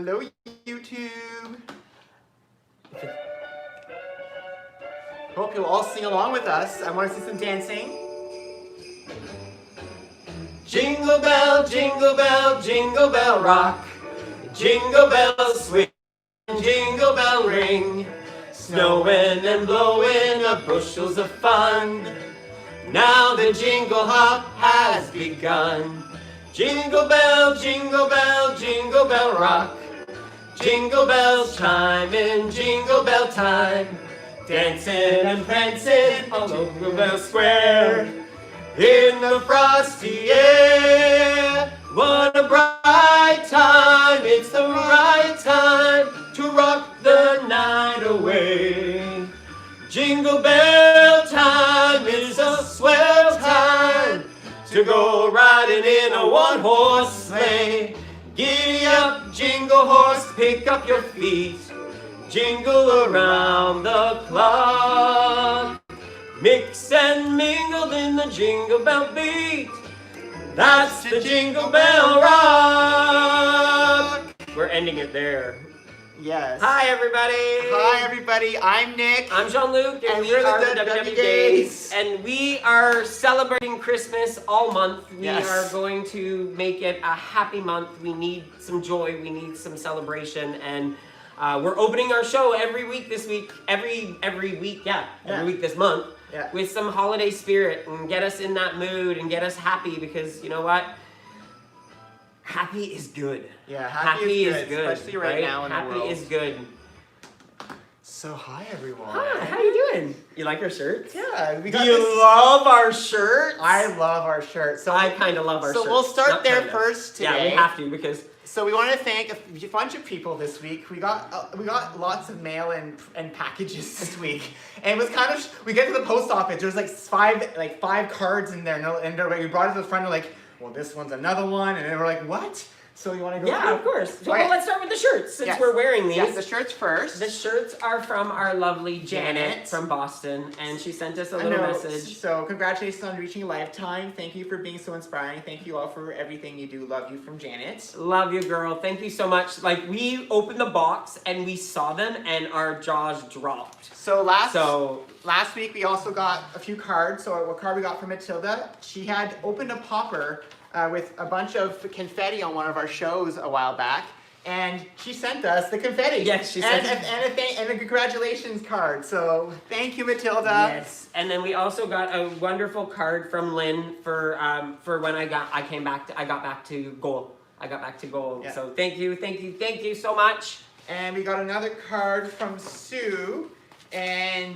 Hello, YouTube. Hope you'll all sing along with us. I want to see some dancing. Jingle bell, jingle bell rock. Jingle bells swing, jingle bell ring. Snowing and blowing up bushels of fun. Now the jingle hop has begun. Jingle bell, jingle bell, jingle bell rock. Jingle bells chime in jingle bell time. Dancing and prancing all over Bell Square. In the frosty air. What a bright time, it's the right time to rock the night away. Jingle bell time is a swell time to go riding in a one-horse sleigh. Giddy up, jingle horse, pick up your feet. Jingle around the clock. Mix and mingle in the jingle bell beat. That's the Jingle Bell Rock. We're ending it there. Yes. Hi, everybody. Hi, everybody. I'm Nick. I'm Jean-Luc, and we are the WW Gays. And we are celebrating Christmas all month. We are going to make it a happy month. We need some joy. We need some celebration. And we're opening our show every week this week. Every week this month. Yeah. With some holiday spirit and get us in that mood and get us happy, because you know what? Happy is good. Yeah, happy is good. Especially right now in the world. Happy is good. So hi everyone. Hi, how you doing? You like our shirts? Yeah, we got Do you love our shirts? I love our shirts. So I kind of love our shirts. So we'll start there first today. Yeah, we have to, because. So we want to thank a bunch of people this week. We got lots of mail and packages this week, and it was kind of, we get to the post office. There's like five cards in there, and we brought it to the front. We're like, well, this one's another one, and then we're like, what? So you want to go? Yeah, of course. So well, let's start with the shirts, since we're wearing these. Yes, the shirts first. The shirts are from our lovely Janet from Boston, and she sent us a little message. So congratulations on reaching a lifetime. Thank you for being so inspiring. Thank you all for everything you do. Love you, from Janet. Love you, girl. Thank you so much. Like, we opened the box and we saw them and our jaws dropped. So last week we also got a few cards. So what card we got from Matilda? She had opened a popper with a bunch of confetti on one of our shows a while back, and she sent us the confetti. Yes, she sent and a congratulations card. So thank you, Matilda. Yes, and then we also got a wonderful card from Lynn for when I got back to goal. I got back to goal. Yeah. So thank you so much. And we got another card from Sue, and.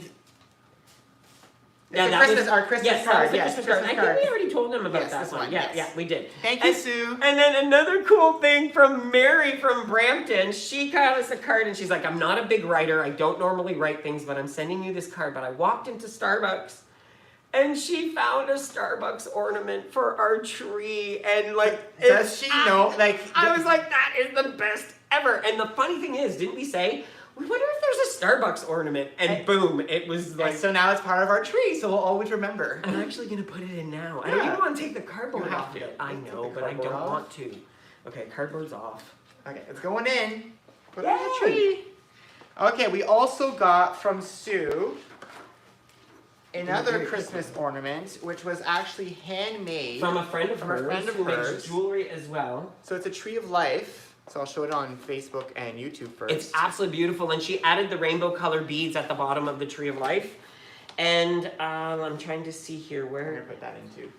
Yeah, our Christmas card. Yes, Christmas card. I think we already told them about that one. Yeah, we did. Thank you, Sue. And then another cool thing from Mary from Brampton. She got us a card, and she's like, I'm not a big writer. I don't normally write things, but I'm sending you this card. But I walked into Starbucks, and she found a Starbucks ornament for our tree. And does she know? I was like, that is the best ever. And the funny thing is, didn't we say, we wonder if there's a Starbucks ornament, and boom, it was like. So now it's part of our tree, so we'll always remember. I'm actually gonna put it in now. I don't even want to take the cardboard off it. I know, but I don't want to. Okay, cardboard's off. Okay, it's going in. Put it in the tree. Okay, we also got from Sue another Christmas ornament, which was actually handmade from a friend of hers who makes jewelry as well. So it's a tree of life. So I'll show it on Facebook and YouTube first. It's absolutely beautiful, and she added the rainbow color beads at the bottom of the tree of life. And I'm trying to see here where. I'm gonna put that into.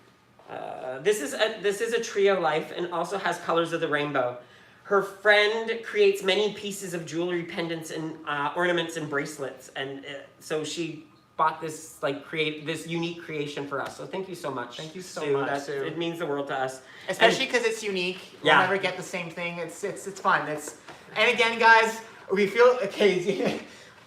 This is a tree of life, and also has colors of the rainbow. Her friend creates many pieces of jewelry, pendants, and ornaments and bracelets, and so she bought this this unique creation for us. So thank you so much. Thank you so much, Sue. It means the world to us. Especially because it's unique. We'll never get the same thing. It's fun. And again, guys, we feel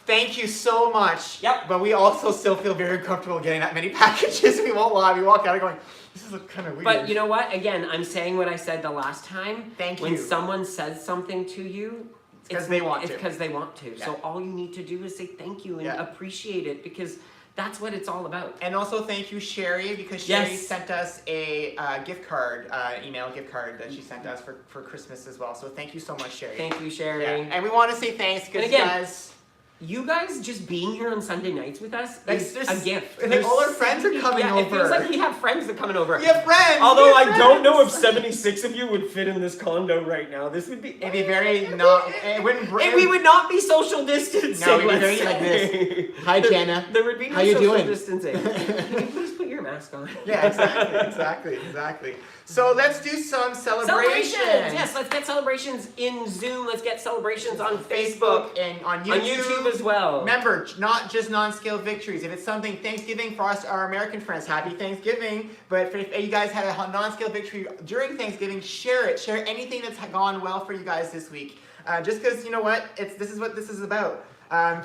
thank you so much. Yep. But we also still feel very comfortable getting that many packages. We won't lie. We walk out going, this is kind of weird. But you know what? Again, I'm saying what I said the last time. Thank you. When someone says something to you, it's because they want to. It's because they want to. Yeah. So all you need to do is say thank you and appreciate it, because That's what it's all about. And also thank you, Sherry, because Sherry sent us a gift card, email gift card that she sent us for Christmas as well. So thank you so much, Sherry. Thank you, Sherry. Yeah. And we want to say thanks because you guys just being here on Sunday nights with us is a gift. Like all our friends are coming over. It feels like we have friends that are coming over. We have friends. Although I don't know if 76 of you would fit in this condo right now. This would be... It'd be very not... It wouldn't... we would not be social distancing. No, we'd be very like this. Hi, Jenna. There would be no social distancing. Can you please put your mask on? Yeah, exactly. So let's do some celebrations. Yes, let's get celebrations in Zoom. Let's get celebrations on Facebook and on YouTube as well. Remember, not just non-scale victories. If it's something Thanksgiving for us, our American friends, happy Thanksgiving. But if you guys had a non-scale victory during Thanksgiving, share it. Share anything that's gone well for you guys this week. Just because, you know what? This is what this is about.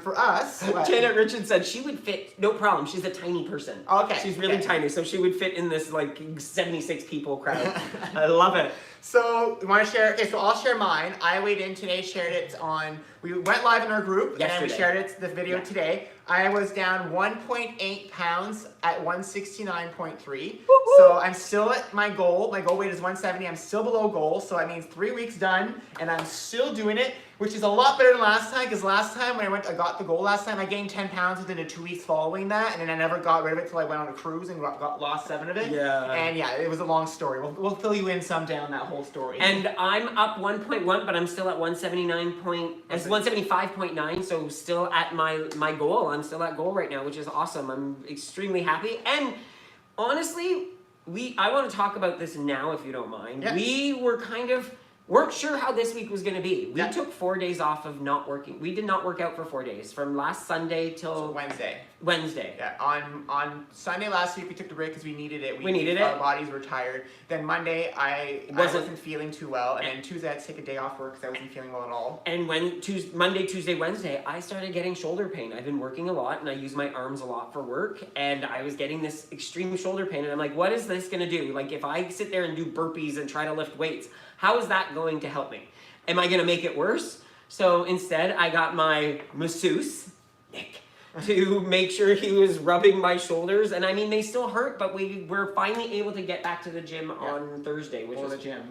For us, Janet Richards said she would fit, no problem. She's a tiny person. Okay. She's really tiny, so she would fit in this like 76 people crowd. I love it. So, you want to share? Okay, so I'll share mine. I weighed in today, shared it on, we went live in our group, and then we shared the video today. I was down 1.8 pounds at 169.3. So I'm still at my goal. My goal weight is 170. I'm still below goal, so that means 3 weeks done, and I'm still doing it, which is a lot better than last time, because last time when I got the goal last time, I gained 10 pounds within the 2 weeks following that, and then I never got rid of it until I went on a cruise and lost 7 of it. Yeah. And yeah, it was a long story. We'll fill you in some down that whole story. And I'm up 1.1, but I'm still at 175.9, so still at my goal. I'm still at goal right now, which is awesome. I'm extremely happy. And honestly, I want to talk about this now, if you don't mind. Yeah. We weren't sure how this week was going to be. We took 4 days off of not working. We did not work out for 4 days, from last Sunday till Wednesday. Yeah, on Sunday last week we took the break because we needed it. We needed it. Our bodies were tired. Then Monday I wasn't feeling too well, and then Tuesday I had to take a day off work because I wasn't feeling well at all. And when Monday, Tuesday, Wednesday, I started getting shoulder pain. I've been working a lot, and I use my arms a lot for work, and I was getting this extreme shoulder pain, and I'm like, what is this going to do? Like, if I sit there and do burpees and try to lift weights, how is that going to help me? Am I going to make it worse? So instead, I got my masseuse, Nick, to make sure he was rubbing my shoulders. And I mean, they still hurt, but we were finally able to get back to the gym on Thursday, which was the gym.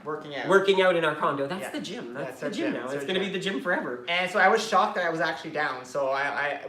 Working out in our condo. That's the gym. That's the gym now. It's going to be the gym forever. And so I was shocked that I was actually down. So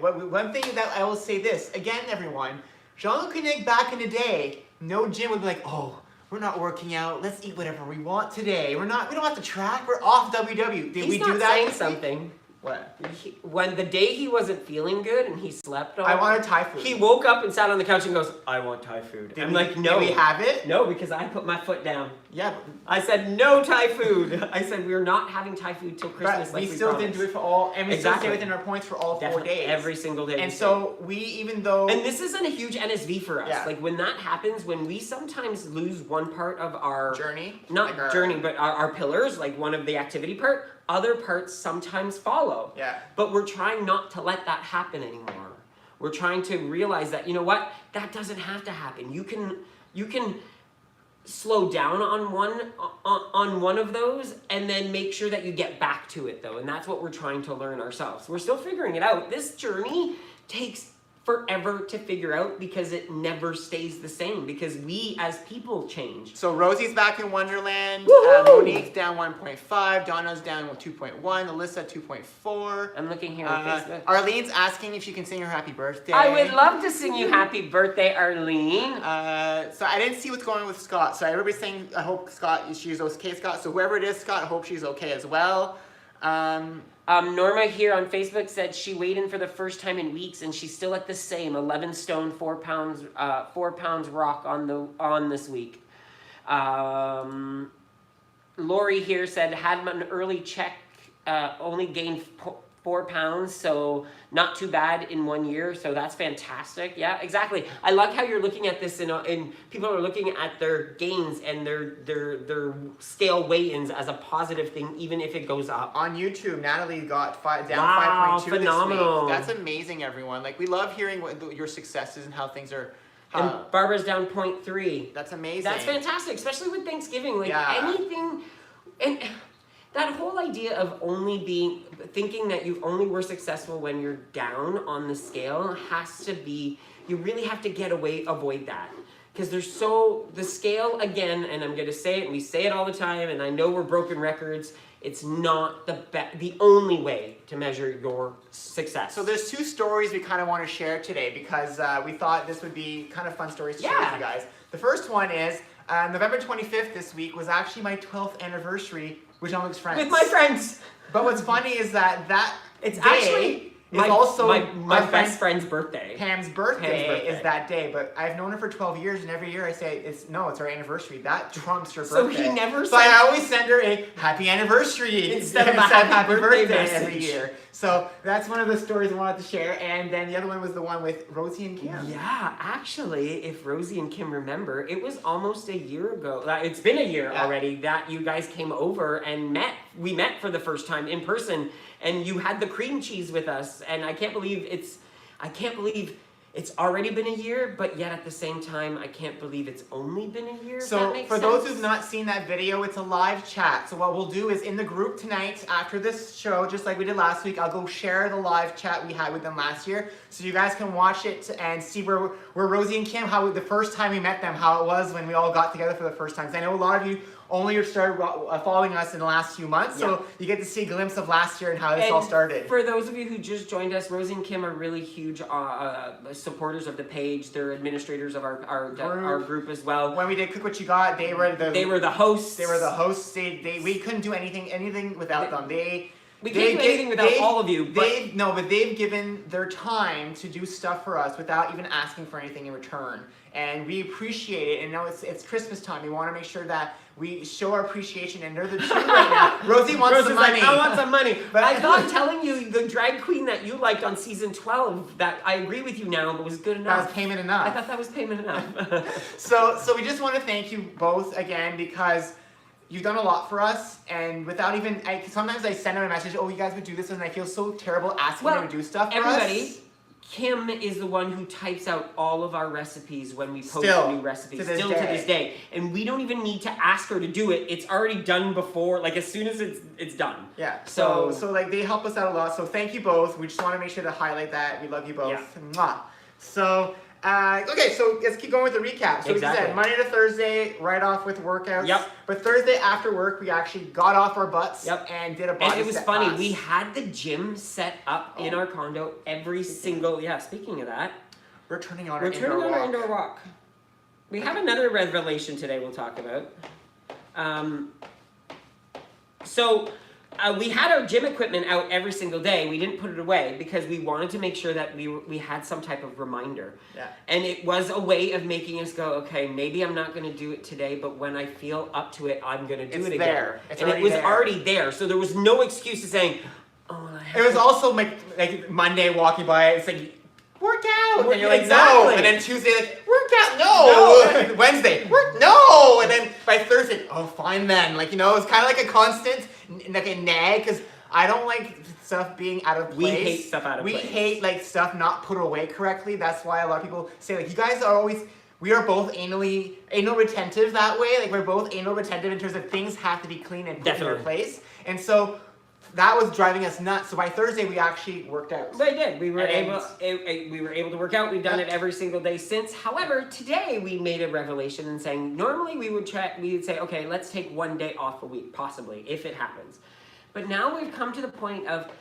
one thing that I will say this again, everyone, Jean-Luc and Nick back in the day, no gym would be like, oh, we're not working out. Let's eat whatever we want today. We don't have to track. We're off WW. Did we do that? Saying something. What? When the day he wasn't feeling good and he slept on, I wanted Thai food. He woke up and sat on the couch and goes, I want Thai food. I'm like, no. Did we have it? No, because I put my foot down. Yeah. I said, no Thai food. I said, we're not having Thai food till Christmas. But we still didn't do it for all, and we still stay within our points for all 4 days. Every single day. And so even though... And this isn't a huge NSV for us. Yeah. Like when that happens, when we sometimes lose one part of our... Journey? Not like journey, but our pillars, like one of the activity part, other parts sometimes follow. Yeah. But we're trying not to let that happen anymore. We're trying to realize that, you know what? That doesn't have to happen. You can slow down on one of those and then make sure that you get back to it though. And that's what we're trying to learn ourselves. We're still figuring it out. This journey takes forever to figure out because it never stays the same because we as people change. So Rosie's back in Wonderland. Monique's down 1.5. Donna's down 2.1. Alyssa 2.4. I'm looking here on Facebook. Arlene's asking if she can sing her happy birthday. I would love to sing you happy birthday, Arlene. So I didn't see what's going on with Scott. So everybody's saying, I hope she's okay, Scott. So whoever it is, Scott, I hope she's okay as well. Norma here on Facebook said she weighed in for the first time in weeks and she's still at the same 11 stone, 4 pounds rock on this week. Lori here said had an early check, only gained 4 pounds, so not too bad in 1 year, so that's fantastic. Yeah, exactly. I like how you're looking at this and people are looking at their gains and their scale weigh-ins as a positive thing, even if it goes up. On YouTube, Natalie got down 5.2 phenomenal. this week. That's amazing, everyone. Like, we love hearing your successes and how things are. And Barbara's down 0.3. That's amazing. That's fantastic, especially with Thanksgiving. Like anything, and that whole idea of thinking that you only were successful when you're down on the scale has to be, you really have to avoid that. Because the scale, again, and I'm going to say it, and we say it all the time, and I know we're broken records, it's not the only way to measure your success. So there's 2 stories we kind of want to share today because we thought this would be kind of fun stories to share with you guys. The first one is November 25th this week was actually my 12th anniversary with Jean-Luc's friends. With my friends! But what's funny is that it's day actually is also my best friend's birthday. Pam's birthday is that day, but I've known her for 12 years, and every year I say, it's our anniversary. That trumps her birthday. So he never So I always send her a happy anniversary instead of a happy birthday every year. So that's one of the stories I wanted to share, and then the other one was the one with Rosie and Kim. Yeah, actually, if Rosie and Kim remember, it was almost a year ago. It's been a year already that you guys came over and met. We met for the first time in person, and you had the cream cheese with us, and I can't believe it's already been a year, but yet at the same time, I can't believe it's only been a year. So for those who've not seen that video, it's a live chat. So what we'll do is in the group tonight, after this show, just like we did last week, I'll go share the live chat we had with them last year, so you guys can watch it and see where Rosie and Kim, how the first time we met them, how it was when we all got together for the first time. 'Cause I know a lot of you only started following us in the last few months, so you get to see a glimpse of last year and how this all started. For those of you who just joined us, Rosie and Kim are really huge supporters of the page. They're administrators of our group as well. When we did Cook What You Got, they were the hosts. They were the hosts. We couldn't do anything without them. We can't do anything without all of you. But they've given their time to do stuff for us without even asking for anything in return. And we appreciate it. And now it's Christmas time. We want to make sure that we show our appreciation. And they're the two right now. Rosie wants some money. Like, I want some money. But I thought telling you the drag queen that you liked on season 12, that I agree with you now, but was good enough. That was payment enough. I thought that was payment enough. So we just want to thank you both again because you've done a lot for us, and without even, sometimes I send them a message, oh, you guys would do this, and I feel so terrible asking them to do stuff for us. Kim is the one who types out all of our recipes when we post a new recipe. To this day. And we don't even need to ask her to do it. It's already done before, like as soon as it's done. Yeah. So like they help us out a lot. So thank you both. We just want to make sure to highlight that. We love you both. Yeah. Mwah. So okay, so let's keep going with the recap. So we said Monday to Thursday, right off with workouts. Yep. But Thursday after work, we actually got off our butts and did a body And it was set funny. class. We had the gym set up in our condo every single. Yeah. Speaking of that, we're turning on our indoor walk. We have another revelation today. We'll talk about. We had our gym equipment out every single day. We didn't put it away because we wanted to make sure that we had some type of reminder. Yeah. And it was a way of making us go, okay, maybe I'm not going to do it today, but when I feel up to it, I'm going to do it again. And it was already there. So there was no excuse to saying, oh, it was also like Monday walking by, it's like, work out. And you're like, no. And then Tuesday, like, work out. No. Wednesday, no. And then by Thursday, oh, fine then. Like, it's kind of like a constant, like a nag, because I don't like stuff being out of place. We hate stuff out of place. We hate, like, stuff not put away correctly. That's why a lot of people say, like, you guys are always, we are both anal retentive that way. Like, we're both anal retentive in terms of things have to be clean and put in their place. And so that was driving us nuts. So by Thursday, we actually worked out. We did. We were able to work out. We've done it every single day since. However, today we made a revelation in saying normally we would say, okay, let's take one day off a week, possibly, if it happens. But now we've come to the point of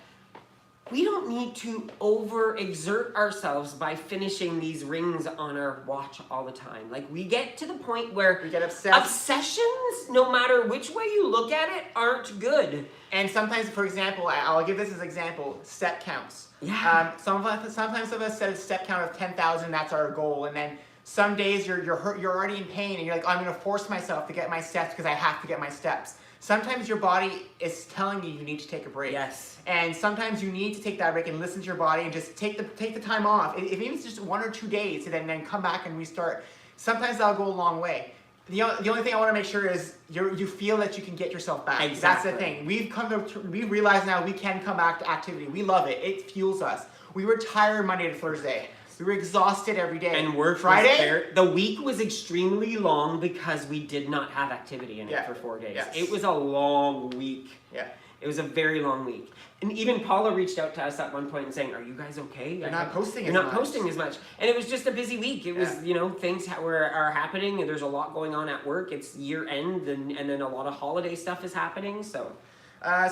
we don't need to overexert ourselves by finishing these rings on our watch all the time. Like, we get to the point where we get obsessed. Obsessions, no matter which way you look at it, aren't good. And sometimes, for example, I'll give this as an example, step counts. Yeah. Sometimes of us set a step count of 10,000, that's our goal. And then some days you're hurt, you're already in pain, and you're like, oh, I'm going to force myself to get my steps because I have to get my steps. Sometimes your body is telling you need to take a break. Yes. And sometimes you need to take that break and listen to your body and just take the time off. If even it's just 1 or 2 days, and then come back and restart. Sometimes that'll go a long way. The only thing I want to make sure is you feel that you can get yourself back. Exactly. That's the thing. We realize now we can come back to activity. We love it. It fuels us. We were tired Monday to Thursday. We were exhausted every day. And work Friday? The week was extremely long because we did not have activity in it for 4 days. Yes. It was a long week. Yeah. It was a very long week. And even Paula reached out to us at one point and saying, "Are you guys okay? You're not posting as much." And it was just a busy week. It was, things are happening, and there's a lot going on at work. It's year end, and then a lot of holiday stuff is happening, so...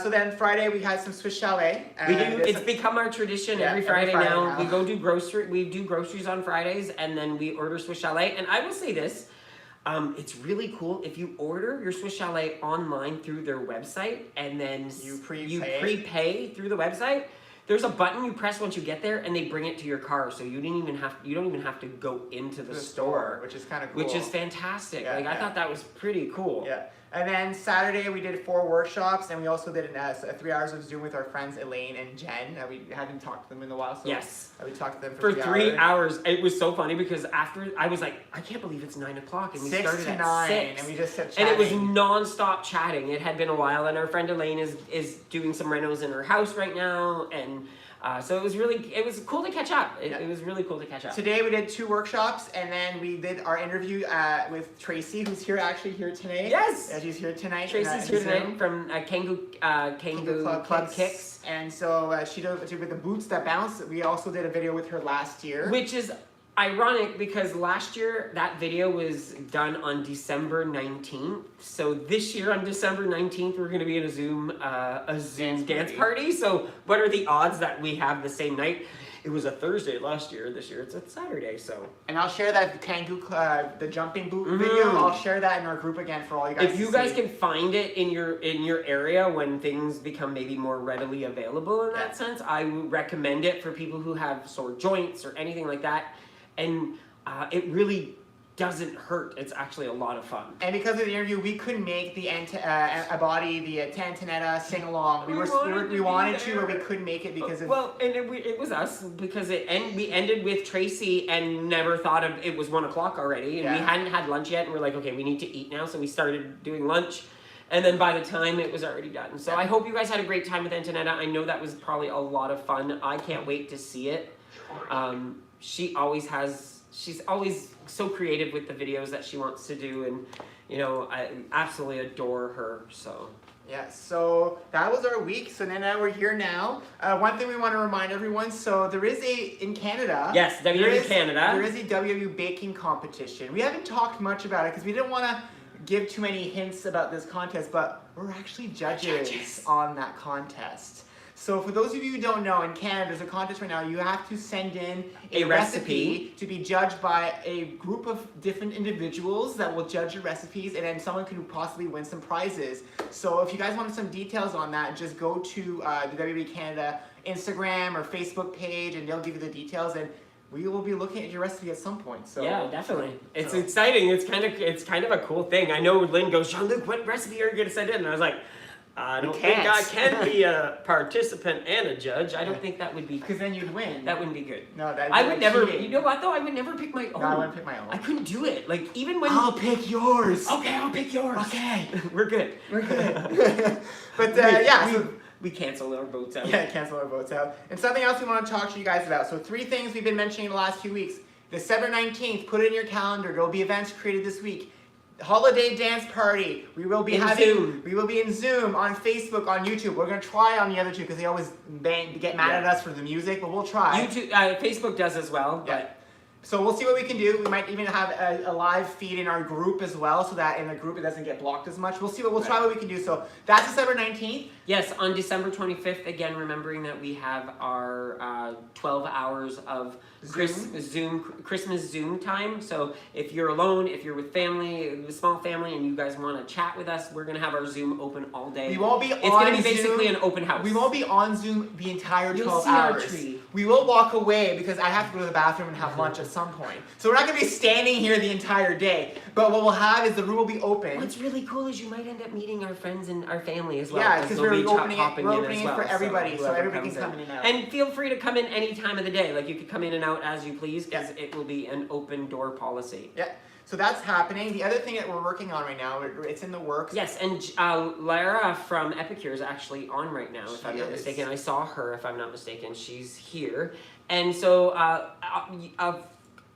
So then Friday we had some Swiss Chalet. We do. It's become our tradition every Friday now. We go do we do groceries on Fridays, and then we order Swiss Chalet. And I will say this, it's really cool if you order your Swiss Chalet online through their website, and then you prepay through the website. There's a button you press once you get there, and they bring it to your car, so you don't even have to go into the store, which is kind of cool. Which is fantastic. I thought that was pretty cool. Yeah. And then Saturday we did 4 workshops, and we also did 3 hours of Zoom with our friends Elaine and Jen. We hadn't talked to them in a while, so yes, we talked to them for 3 hours. It was so funny because after I was like, I can't believe it's 9 o'clock, and we started at 6, and we just kept chatting. And it was non-stop chatting. It had been a while, and our friend Elaine is doing some renos in her house right now, and. So it was cool to catch up. It was really cool to catch up. Today we did 2 workshops, and then we did our interview with Tracy, who's here tonight. Yes! Yeah, she's here tonight. Tracy's here tonight from Kangoo Club Kicks. And so she did with the boots that bounce. We also did a video with her last year. Which is ironic because last year that video was done on December 19th. So this year on December 19th we're going to be in a Zoom dance party. So what are the odds that we have the same night? It was a Thursday last year. This year it's a Saturday. So. And I'll share that Kangoo the jumping boot video. I'll share that in our group again for all you guys. If you guys can find it in your area when things become maybe more readily available in that sense, I would recommend it for people who have sore joints or anything like that. And it really doesn't hurt. It's actually a lot of fun. And because of the interview, we couldn't make the Tantanetta sing along. We wanted to, but we couldn't make it because of... Well, and it was us because we ended with Tracy and never thought of it was 1 o'clock already, and we hadn't had lunch yet, and we're like, okay, we need to eat now, so we started doing lunch. And then by the time it was already done. So I hope you guys had a great time with Antonetta. I know that was probably a lot of fun. I can't wait to see it. She's always so creative with the videos that she wants to do, and I absolutely adore her. So yeah, so that was our week. So then we're here now. One thing we want to remind everyone, so there is in Canada. Yes, WW Canada. There is a WW baking competition. We haven't talked much about it because we didn't want to give too many hints about this contest, but we're actually judges on that contest. So for those of you who don't know, in Canada, there's a contest right now. You have to send in a recipe to be judged by a group of different individuals that will judge your recipes, and then someone could possibly win some prizes. So if you guys want some details on that, just go to the WB Canada Instagram or Facebook page, and they'll give you the details. And we will be looking at your recipe at some point. So yeah, definitely. It's exciting. It's kind of a cool thing. I know Lynn goes, Jean-Luc, what recipe are you going to send in? And I was like, I don't think I can be a participant and a judge. I don't think that would be... Because then you'd win. That wouldn't be good. No, that I would never... You know what, though? I would never pick my own. No, I wouldn't pick my own. I couldn't do it. Like, even when... I'll pick yours. Okay, I'll pick yours. Okay. We're good. We're good. But, yeah. We cancel our votes out. Yeah, cancel our votes out. And something else we want to talk to you guys about. So 3 things we've been mentioning in the last few weeks. December 19th, put it in your calendar. There will be events created this week. Holiday dance party. We will be in Zoom, on Facebook, on YouTube. We're gonna try on the other 2 because they always get mad at us for the music, but we'll try. YouTube, Facebook does as well. Yeah. So we'll see what we can do. We might even have a live feed in our group as well, so that in the group it doesn't get blocked as much. We'll try what we can do. So that's December 19th. Yes, on December 25th, again, remembering that we have our 12 hours of Christmas Zoom time. So if you're alone, if you're with family, a small family, and you guys want to chat with us, we're going to have our Zoom open all day. We won't be It's going to be basically an open house. We won't be on Zoom the entire 12 You'll see hours. Our tree. We will walk away because I have to go to the bathroom and have lunch at some point. So we're not going to be standing here the entire day. But what we'll have is the room will be open. What's really cool is you might end up meeting our friends and our family as well. Yeah, because we're opening it for well, everybody, so everybody can come in and out. And feel free to come in any time of the day. Like, you could come in and out as you please, because it will be an open door policy. Yeah. So that's happening. The other thing that we're working on right now, it's in the works. Yes, and Lara from Epicure is actually on right now, if I'm not mistaken. I saw her, if I'm not mistaken. She's here. And so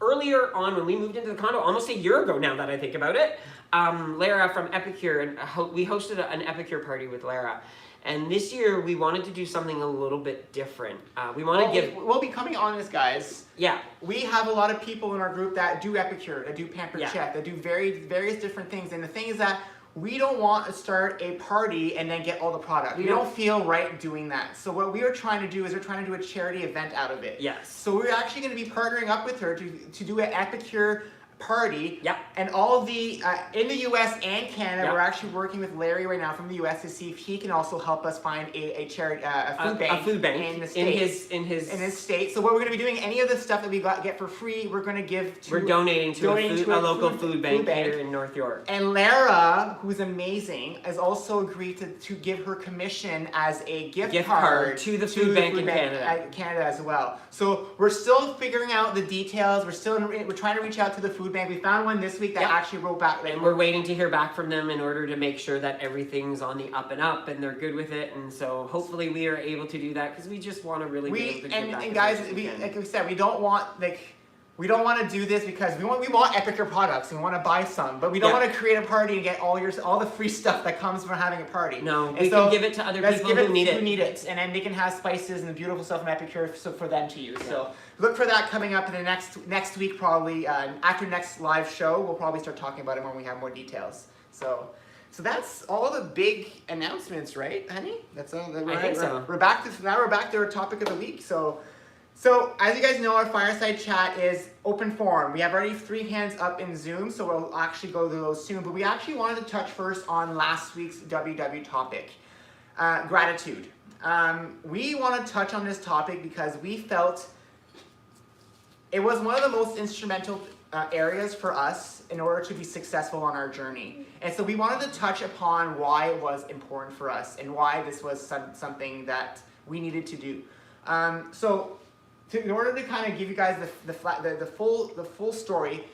earlier on, when we moved into the condo, almost a year ago now that I think about it, Lara from Epicure, and we hosted an Epicure party with Lara. And this year, we wanted to do something a little bit different. We want to give... We'll be coming on this, guys. Yeah. We have a lot of people in our group that do Epicure, that do Pampered Yeah. Chef, that do various different things. And the thing is that we don't want to start a party and then get all the product. We don't feel right doing that. So what we are trying to do is we're trying to do a charity event out of it. Yes. So we're actually going to be partnering up with her to do an Epicure party. Yep. And all the in the US and Canada, Yep. we're actually working with Larry right now from the US to see if he can also help us find a charity, a food bank in the States. in his state. So what we're going to be doing, any of the stuff that we get for free, we're going to give to... We're donating to a local food bank here in North York. And Lara, who's amazing, has also agreed to give her commission as a gift card to the food bank in Canada as well. So we're still figuring out the details. We're trying to reach out to the food bank. We found one this week that actually wrote back. And we're waiting to hear back from them in order to make sure that everything's on the up and up and they're good with it. And so hopefully we are able to do that because we just want to really be able to give back. And guys, like we said, we don't want to do this because we want Epicure products and we want to buy some, but we don't want to create a party and get all the free stuff that comes from having a party. No, we can give it to other people who need it. And then they can have spices and the beautiful stuff from Epicure for them to use. Yeah. So look for that coming up in the next week probably. After next live show, we'll probably start talking about it when we have more details. So that's all the big announcements, right, honey? That's all. I think so. We're back to our topic of the week. So as you guys know, our Fireside Chat is open forum. We have already 3 hands up in Zoom, so we'll actually go to those soon. But we actually wanted to touch first on last week's WW topic, gratitude. We want to touch on this topic because we felt it was one of the most instrumental areas for us in order to be successful on our journey. And so we wanted to touch upon why it was important for us and why this was something that we needed to do. In order to kind of give you guys the full story,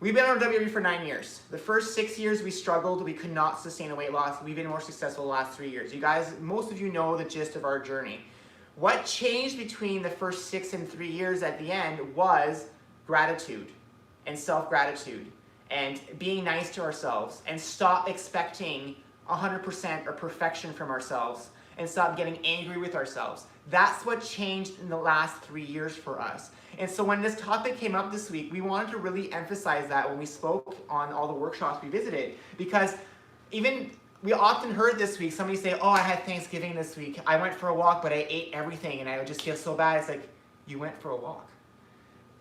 we've been on WWE for 9 years. The first 6 years we struggled, we could not sustain a weight loss. We've been more successful the last 3 years. You guys, most of you know the gist of our journey. What changed between the first 6 and 3 years at the end was gratitude and self-gratitude and being nice to ourselves and stop expecting 100% or perfection from ourselves and stop getting angry with ourselves. That's what changed in the last 3 years for us. And so when this topic came up this week, we wanted to really emphasize that when we spoke on all the workshops we visited, because we often heard this week somebody say, oh, I had Thanksgiving this week. I went for a walk, but I ate everything and I would just feel so bad. It's like, you went for a walk.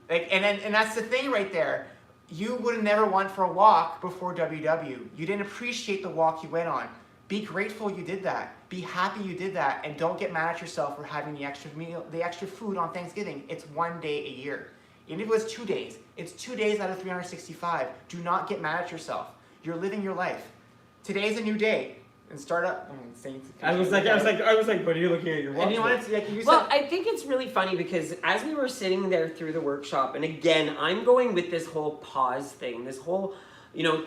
And that's the thing right there. You would have never went for a walk before WW. You didn't appreciate the walk you went on. Be grateful you did that. Be happy you did that, and don't get mad at yourself for having the extra meal, the extra food on Thanksgiving. It's 1 day a year. Even if it was 2 days, it's 2 days out of 365. Do not get mad at yourself. You're living your life. Today's a new day. And start up. I was like, what are you looking at your watch? Well, I think it's really funny because as we were sitting there through the workshop, and again, I'm going with this whole pause thing, this whole,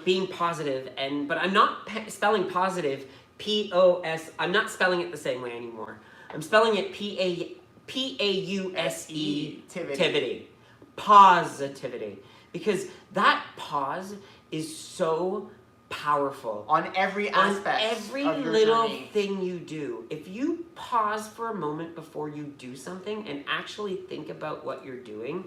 being positive, but I'm not spelling positive P-O-S. I'm not spelling it the same way anymore. I'm spelling it P-A-U-S-E-tivity. Positivity. Because that pause is so powerful. On every aspect. On every little thing you do. If you pause for a moment before you do something and actually think about what you're doing,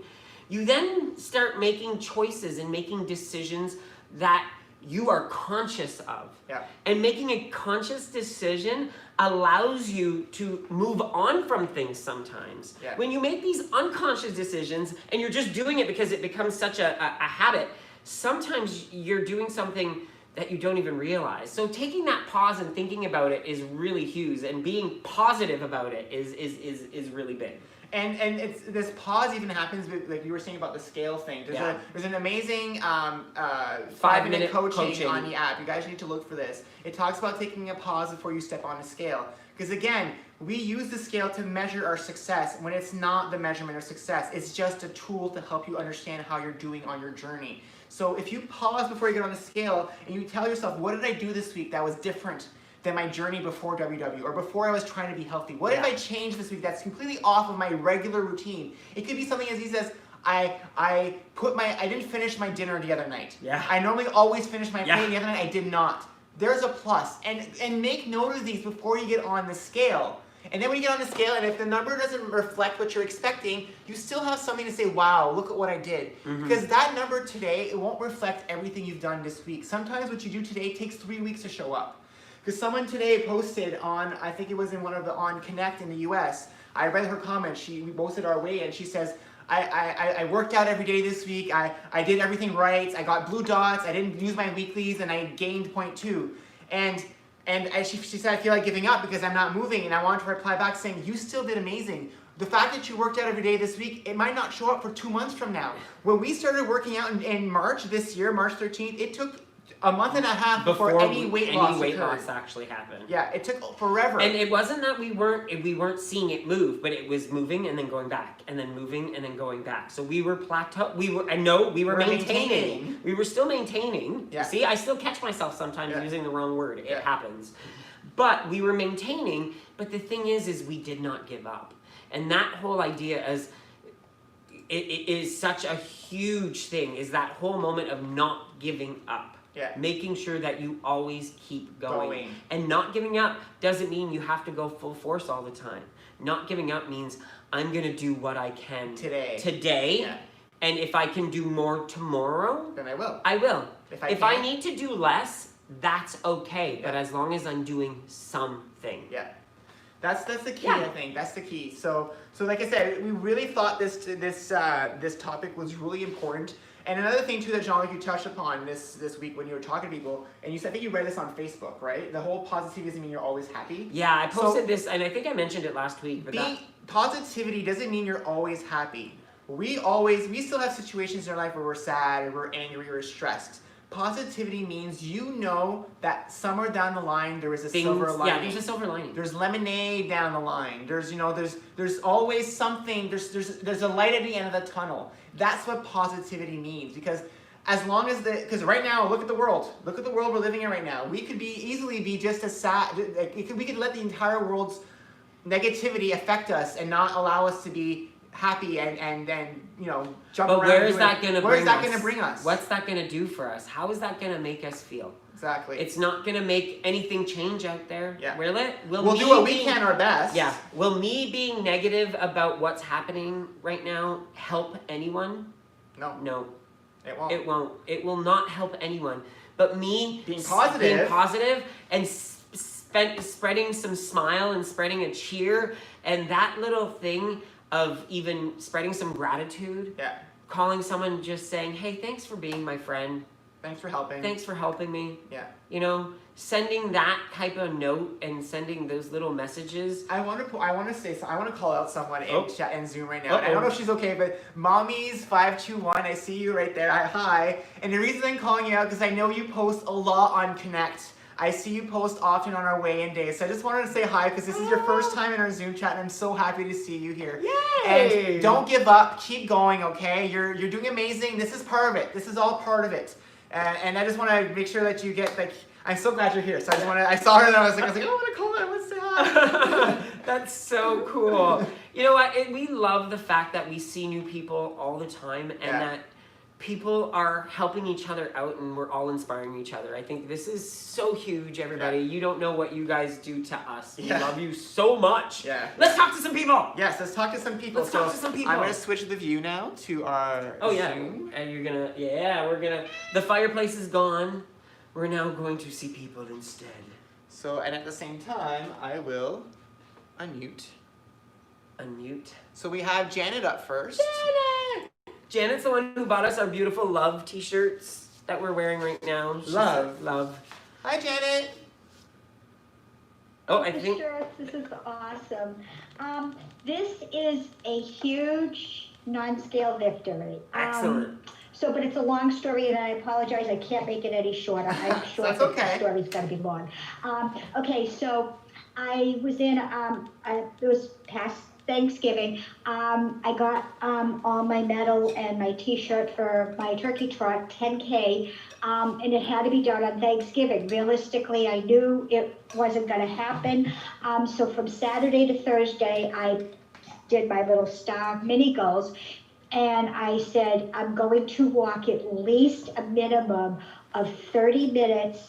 you then start making choices and making decisions that you are conscious of. Yeah. And making a conscious decision allows you to move on from things sometimes. Yeah. When you make these unconscious decisions and you're just doing it because it becomes such a habit, sometimes you're doing something that you don't even realize. So taking that pause and thinking about it is really huge, and being positive about it is really big. And it's this pause even happens with, like you were saying about the scale thing. There's an amazing 5-minute coaching on the app. You guys need to look for this. It talks about taking a pause before you step on a scale. Because again, we use the scale to measure our success when it's not the measurement of success. It's just a tool to help you understand how you're doing on your journey. So if you pause before you get on the scale and you tell yourself, what did I do this week that was different than my journey before WW or before I was trying to be healthy? What if I changed this week that's completely off of my regular routine? It could be something as easy as I didn't finish my dinner the other night. Yeah. I normally always finish my plate. The other night I did not. There's a plus. And make note of these before you get on the scale. And then when you get on the scale, and if the number doesn't reflect what you're expecting, you still have something to say, wow, look at what I did. Because that number today, it won't reflect everything you've done this week. Sometimes what you do today takes 3 weeks to show up. Because someone today posted on, I think it was in on Connect in the US, I read her comment, we posted our weigh in, she says, I worked out every day this week, I did everything right, I got blue dots, I didn't use my weeklies, and I gained 0.2. And she said, I feel like giving up because I'm not moving, and I wanted to reply back saying, you still did amazing. The fact that you worked out every day this week, it might not show up for 2 months from now. When we started working out in March this year, March 13th, it took a month and a half before any weight loss actually happened. Yeah, it took forever. And it wasn't that we weren't seeing it move, but it was moving and then going back, and then moving and then going back. So we were plateau. We were maintaining. We were still maintaining. Yeah. See, I still catch myself sometimes using the wrong word. It happens. But we were maintaining. But the thing is we did not give up. And that whole idea it is such a huge thing. Is that whole moment of not giving up. Yeah. Making sure that you always keep going. And not giving up doesn't mean you have to go full force all the time. Not giving up means I'm going to do what I can today. Yeah. And if I can do more tomorrow, then I will. I will. If I need to do less, that's okay. But as long as I'm doing something. Yeah. That's the key, I think. That's the key. So like I said, we really thought this topic was really important. And another thing too that Jean-Luc you touched upon this week when you were talking to people, and I think you read this on Facebook, right? The whole positivity doesn't mean you're always happy. Yeah, I posted this, and I think I mentioned it last week. But positivity doesn't mean you're always happy. We still have situations in our life where we're sad, or we're angry, or stressed. Positivity means you know that somewhere down the line there is a silver lining. Yeah, there's a silver lining. There's lemonade down the line. There's always something. There's a light at the end of the tunnel. That's what positivity means. Because as long as because right now, look at the world. Look at the world we're living in right now. We could easily be just as sad. We could let the entire world's negativity affect us and not allow us to be happy and then jump around. But where is that going to bring us? What's that going to do for us? How is that going to make us feel? Exactly. It's not going to make anything change out there. Yeah. Will it? We'll do what we can our best. Yeah. Will me being negative about what's happening right now help anyone? No. It won't. It won't. It will not help anyone. But me being positive and spreading some smile and spreading a cheer and that little thing of even spreading some gratitude. Yeah. Calling someone, just saying, hey, thanks for being my friend. Thanks for helping. Thanks for helping me. Yeah. Sending that type of note and sending those little messages. I want to call out someone in chat and Zoom right now. And I don't know if she's okay, but Mommies521, I see you right there. Hi. And the reason I'm calling you out because I know you post a lot on Connect. I see you post often on our weigh-in days, so I just wanted to say hi because this is your first time in our Zoom chat, and I'm so happy to see you here. Yay! And don't give up. Keep going, okay? You're doing amazing. This is part of it. This is all part of it. And I just want to make sure that you get I'm so glad you're here. So I saw her and I was like, I want to call her. I want to say hi. That's so cool. You know what? We love the fact that we see new people all the time, and that people are helping each other out and we're all inspiring each other. I think this is so huge, everybody. You don't know what you guys do to us. We love you so much. Let's talk to some people. Yes, let's talk to some people. Let's talk to some people. I'm going to switch the view now to our Zoom. And you're going to, the fireplace is gone. We're now going to see people instead. So, and at the same time, I will unmute. So we have Janet up first. Janet's the one who bought us our beautiful love t-shirts that we're wearing right now. Love. Hi, Janet. Oh, I think... This is awesome. This is a huge non-scale victory. Excellent. But it's a long story, and I apologize. I can't make it any shorter. I'm sure That's okay. The story's going to be long. Okay, so I was in, it was past Thanksgiving, I got all my medal and my T-shirt for my turkey trot, 10K, and it had to be done on Thanksgiving. Realistically, I knew it wasn't going to happen. So from Saturday to Thursday, I did my little star mini goals, and I said I'm going to walk at least a minimum of 30 minutes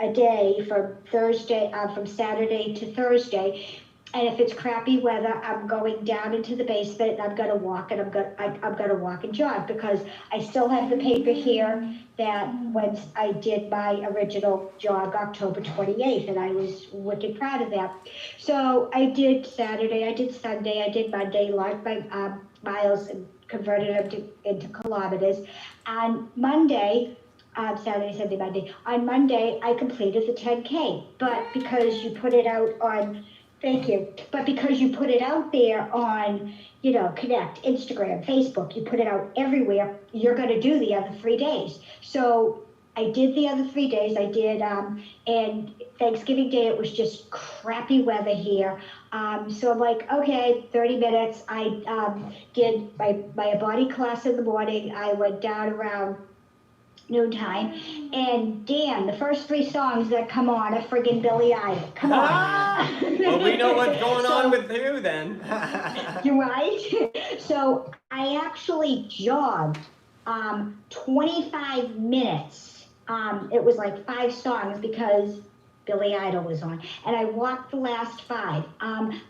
a day from Saturday to Thursday. And if it's crappy weather, I'm going down into the basement and I'm gonna walk and I'm gonna walk and jog, because I still have the paper here that when I did my original jog October 28th, and I was wicked proud of that. So I did Saturday, I did Sunday, I did Monday, logged my miles and converted them into kilometers. On Monday, Saturday, Sunday, Monday. On Monday, I completed the 10K, but because you put it out on, thank you, but because you put it out there on, Connect, Instagram, Facebook, you put it out everywhere, you're gonna do the other 3 days. So I did the other 3 days, I did, and Thanksgiving Day, it was just crappy weather here. So I'm like, okay, 30 minutes. I did my body class in the morning. I went down around noontime, and damn, the first 3 songs that come on are friggin' Billy Idol. Come on. Well, we know what's going on So- with you then. You're right. So I actually jogged 25 minutes. It was like 5 songs because Billy Idol was on, and I walked the last 5.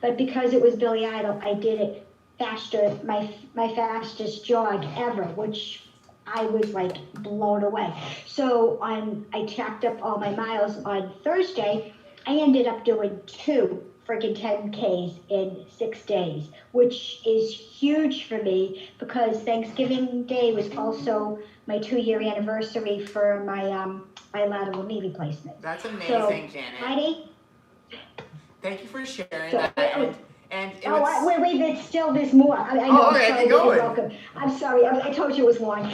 But because it was Billy Idol, I did it faster, my fastest jog ever, which I was like blown away. So I tacked up all my miles on Thursday. I ended up doing 2 freaking 10Ks in 6 days, which is huge for me because Thanksgiving Day was also my 2-year anniversary for my lateral knee replacement. That's amazing, So, Janet. Friday. Thank you for sharing So, that. And it was... wait, there's more. I know, okay, sorry, keep you're going. welcome. I'm sorry, I told you it was long.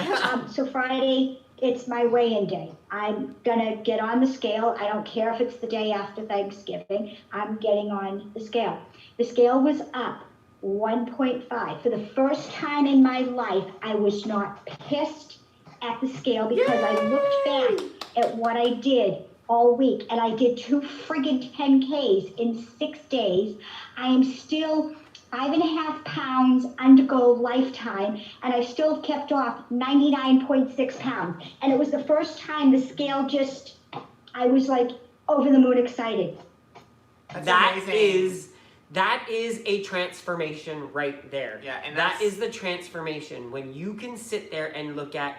So Friday, it's my weigh-in day. I'm gonna get on the scale. I don't care if it's the day after Thanksgiving. I'm getting on the scale. The scale was up 1.5. For the first time in my life, I was not pissed at the scale because I looked back at what I did all week, and I did 2 friggin' 10Ks in 6 days. I am still 5.5 pounds under goal lifetime, and I still kept off 99.6 pounds. And it was the first time the scale I was like over the moon excited. That's That amazing. that is a transformation right there. Yeah, and that that's- is the transformation when you can sit there and look at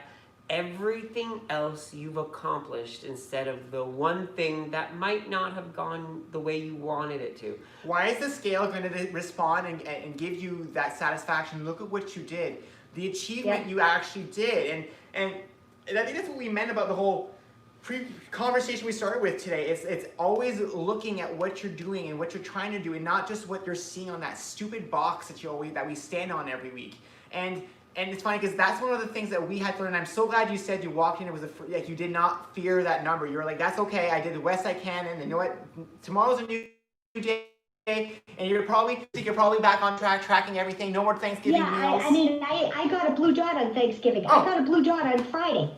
everything else you've accomplished instead of the one thing that might not have gone the way you wanted it to. Why is the scale going to respond and give you that satisfaction? Look at what you did, the achievement you actually did, and I think that's what we meant about the whole conversation we started with today. It's always looking at what you're doing and what you're trying to do, and not just what you're seeing on that stupid box that we stand on every week. And it's funny because that's one of the things that we had to learn. I'm so glad you said you walked in. It was like you did not fear that number. You were like, that's okay. I did the best I can, and you know what? Tomorrow's a new day, and you're probably back on track, tracking everything. No more Thanksgiving meals. I got a blue dot on Thanksgiving. Oh. I got a blue dot on Friday.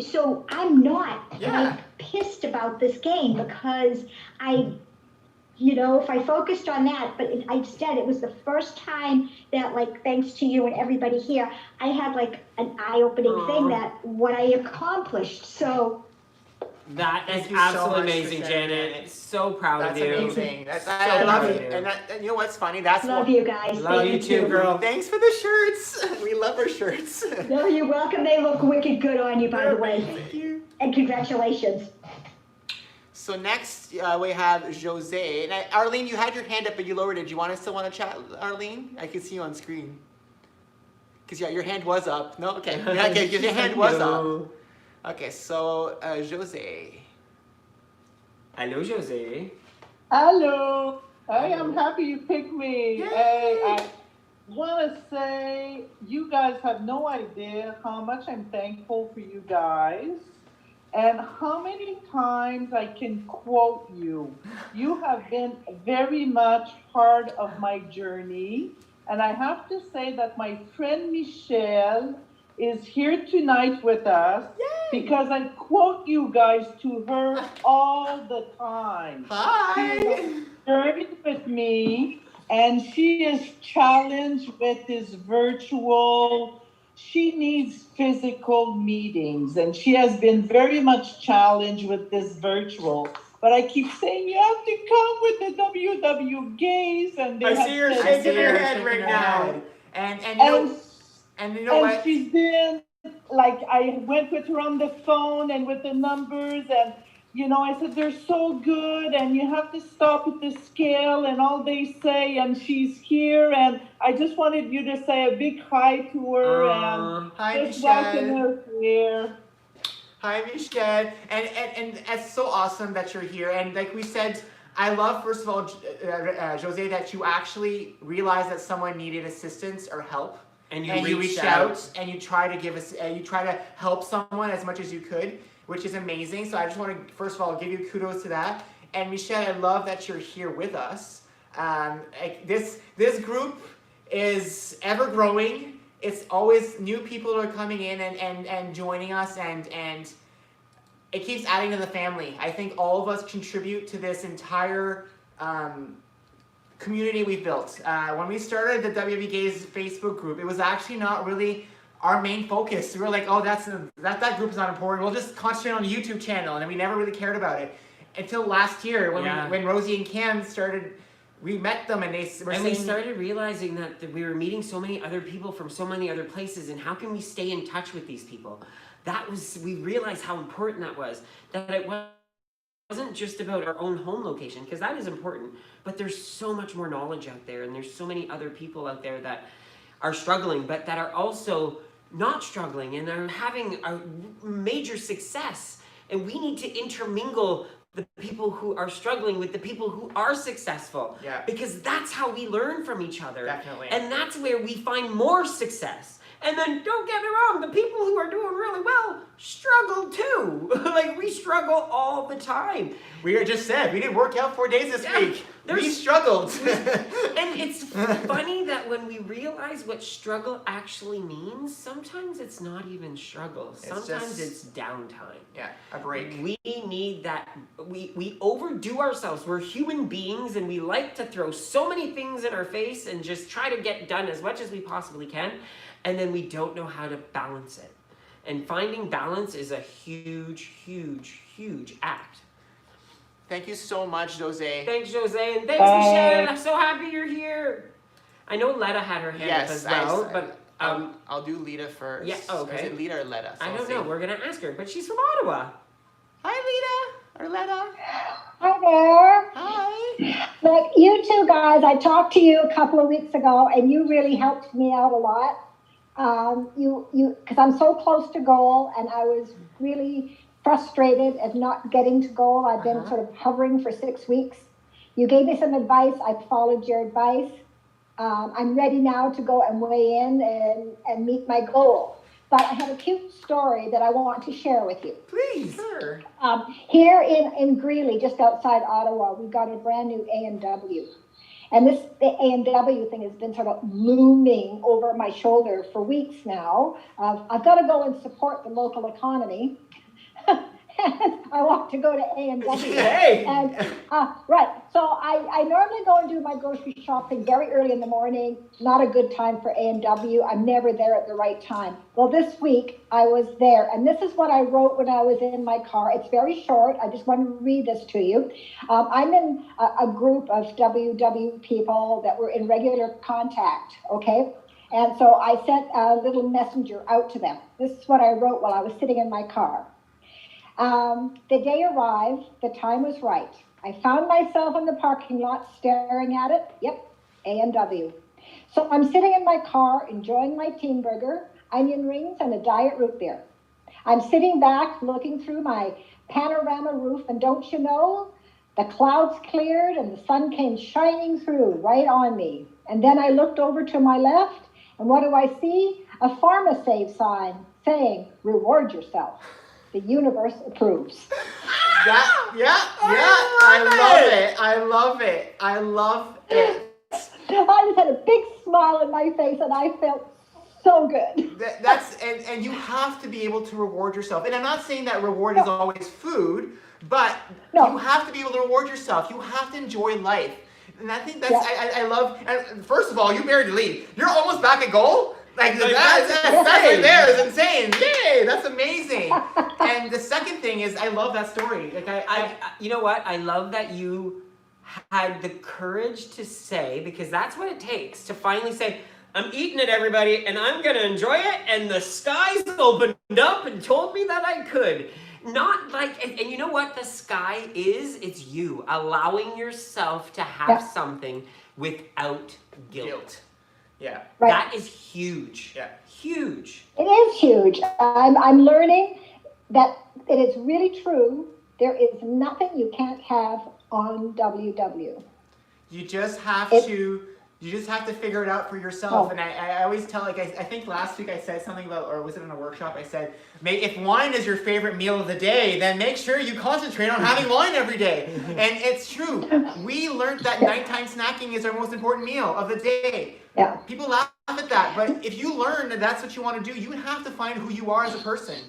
So I'm not like pissed about this game because if I focused on that, but instead it was the first time that, like, thanks to you and everybody here, I had like an eye-opening thing that what I accomplished. So that is Thank you so absolutely much for amazing, sharing Janet. that. So proud That's of you. amazing. So I love proud it. of And you know what's funny? That's love what, you guys. Love you Thank too, girl. Thanks for the shirts. We love our shirts. No, you're welcome. They look wicked good on you, by the way. Thank you. And congratulations. So next we have Jose. And Arlene, you had your hand up, but you lowered it. Do you still want to chat, Arlene? I can see you on screen. Because your hand was up. No, okay. Yeah, okay, your hand was up. Okay, so Jose. Hello, Jose. Hello. Hey, I'm happy you picked me. Yay. Hey, I want to say you guys have no idea how much I'm thankful for you guys and how many times I can quote you. You have been very much part of my journey. And I have to say that my friend Michelle is here tonight with us because I quote you guys to her all the time. Hi. She is journeyed with me, and she is challenged with this virtual. She needs physical meetings, and she has been very much challenged with this virtual. But I keep saying, you have to come with the WW gays, and they I have see her said shaking her yes. head right now. And you know what? She's been like, I went with her on the phone and with the numbers, and I said they're so good, and you have to stop at the scale and all they say, and she's here, and I just wanted you to say a big hi to her and Hi, just welcome Michelle. her here. Hi, Michelle. And it's so awesome that you're here. And like we said, I love, first of all, Jose, that you actually realized that someone needed assistance or help. And you reached out and you try to you try to help someone as much as you could, which is amazing. So I just want to, first of all, give you kudos to that. And Michelle, I love that you're here with us. This group is ever growing. It's always new people are coming in and joining us, and it keeps adding to the family. I think all of us contribute to this entire community we've built. When we started the WB Gays Facebook group, it was actually not really our main focus. We were like, oh, that group is not important. We'll just concentrate on the YouTube channel, and we never really cared about it until last year when Rosie and Cam started. We met them, and we started realizing that we were meeting so many other people from so many other places, and how can we stay in touch with these people? We realized how important that was. That it wasn't just about our own home location, because that is important, but there's so much more knowledge out there, and there's so many other people out there that are struggling, but that are also not struggling and are having a major success. And we need to intermingle the people who are struggling with the people who are successful. Yeah. Because that's how we learn from each other. Definitely. And that's where we find more success. And then, don't get me wrong, the people who are doing really well struggle too. Like, we struggle all the time. We just said, we didn't work out 4 days this week. We struggled. And it's funny that when we realize what struggle actually means, sometimes it's not even struggle. Sometimes it's downtime. Yeah, a break. We need that. We overdo ourselves. We're human beings, and we like to throw so many things in our face and just try to get done as much as we possibly can. And then we don't know how to balance it. And finding balance is a huge, huge, huge act. Thank you so much, Jose. Thanks, Jose, and thanks, Michelle. I'm so happy you're here. I know Letta had her hand up as well, but I'll do Lita first. Yeah, okay. Is it Lita or Letta? So I don't know. We're gonna ask her, but she's from Ottawa. Hi, Lita or Letta. Hi there. Hi. Look, you two guys, I talked to you a couple of weeks ago, and you really helped me out a lot. Because I'm so close to goal, and I was really frustrated at not getting to goal. I've been sort of hovering for 6 weeks. You gave me some advice. I followed your advice. I'm ready now to go and weigh in and meet my goal. But I have a cute story that I want to share with you. Please. Sure. Here in Greeley, just outside Ottawa, we got a brand new A&W. And the A&W thing has been sort of looming over my shoulder for weeks now. I've got to go and support the local economy. And I want to go to A&W. Hey! And, right. So I normally go and do my grocery shopping very early in the morning. Not a good time for A&W. I'm never there at the right time. Well, this week I was there. And this is what I wrote when I was in my car. It's very short. I just want to read this to you. I'm in a group of WW people that were in regular contact, okay? And so I sent a little messenger out to them. This is what I wrote while I was sitting in my car. The day arrived, the time was right. I found myself in the parking lot staring at it. Yep, A&W. So I'm sitting in my car enjoying my teen burger, onion rings, and a diet root beer. I'm sitting back looking through my panorama roof, and don't you know, the clouds cleared and the sun came shining through right on me. And then I looked over to my left, and what do I see? A PharmaSave sign saying, reward yourself. The universe approves. I love it. I love it. I just had a big smile on my face, and I felt so good. And you have to be able to reward yourself. And I'm not saying that reward is always food, but No. you have to be able to reward yourself. You have to enjoy life. And I think that's, Yeah. I love, and first of all, you buried the lead. You're almost back at goal. Like that's insane. right there is insane. Yay, that's amazing. And the second thing is, I love that story. Like I you know what? I love that you had the courage to say, because that's what it takes to finally say, I'm eating it, everybody, and I'm gonna enjoy it, and the skies opened up and told me that I could. Not like, and you know what the sky is? It's you allowing yourself to have Yeah. something without guilt. yeah. Right. That is huge. Yeah. Huge. It is huge. I'm learning that it is really true. There is nothing you can't have on WW. You just have to. You just have to figure it out for yourself. Oh. And I always tell, like, I think last week I said something about, or was it in a workshop? I said, if wine is your favorite meal of the day, then make sure you concentrate on having wine every day. And it's true. We learned that nighttime snacking is our most important meal of the day. Yeah. People laugh at that, but if you learn that that's what you want to do, you have to find who you are as a person.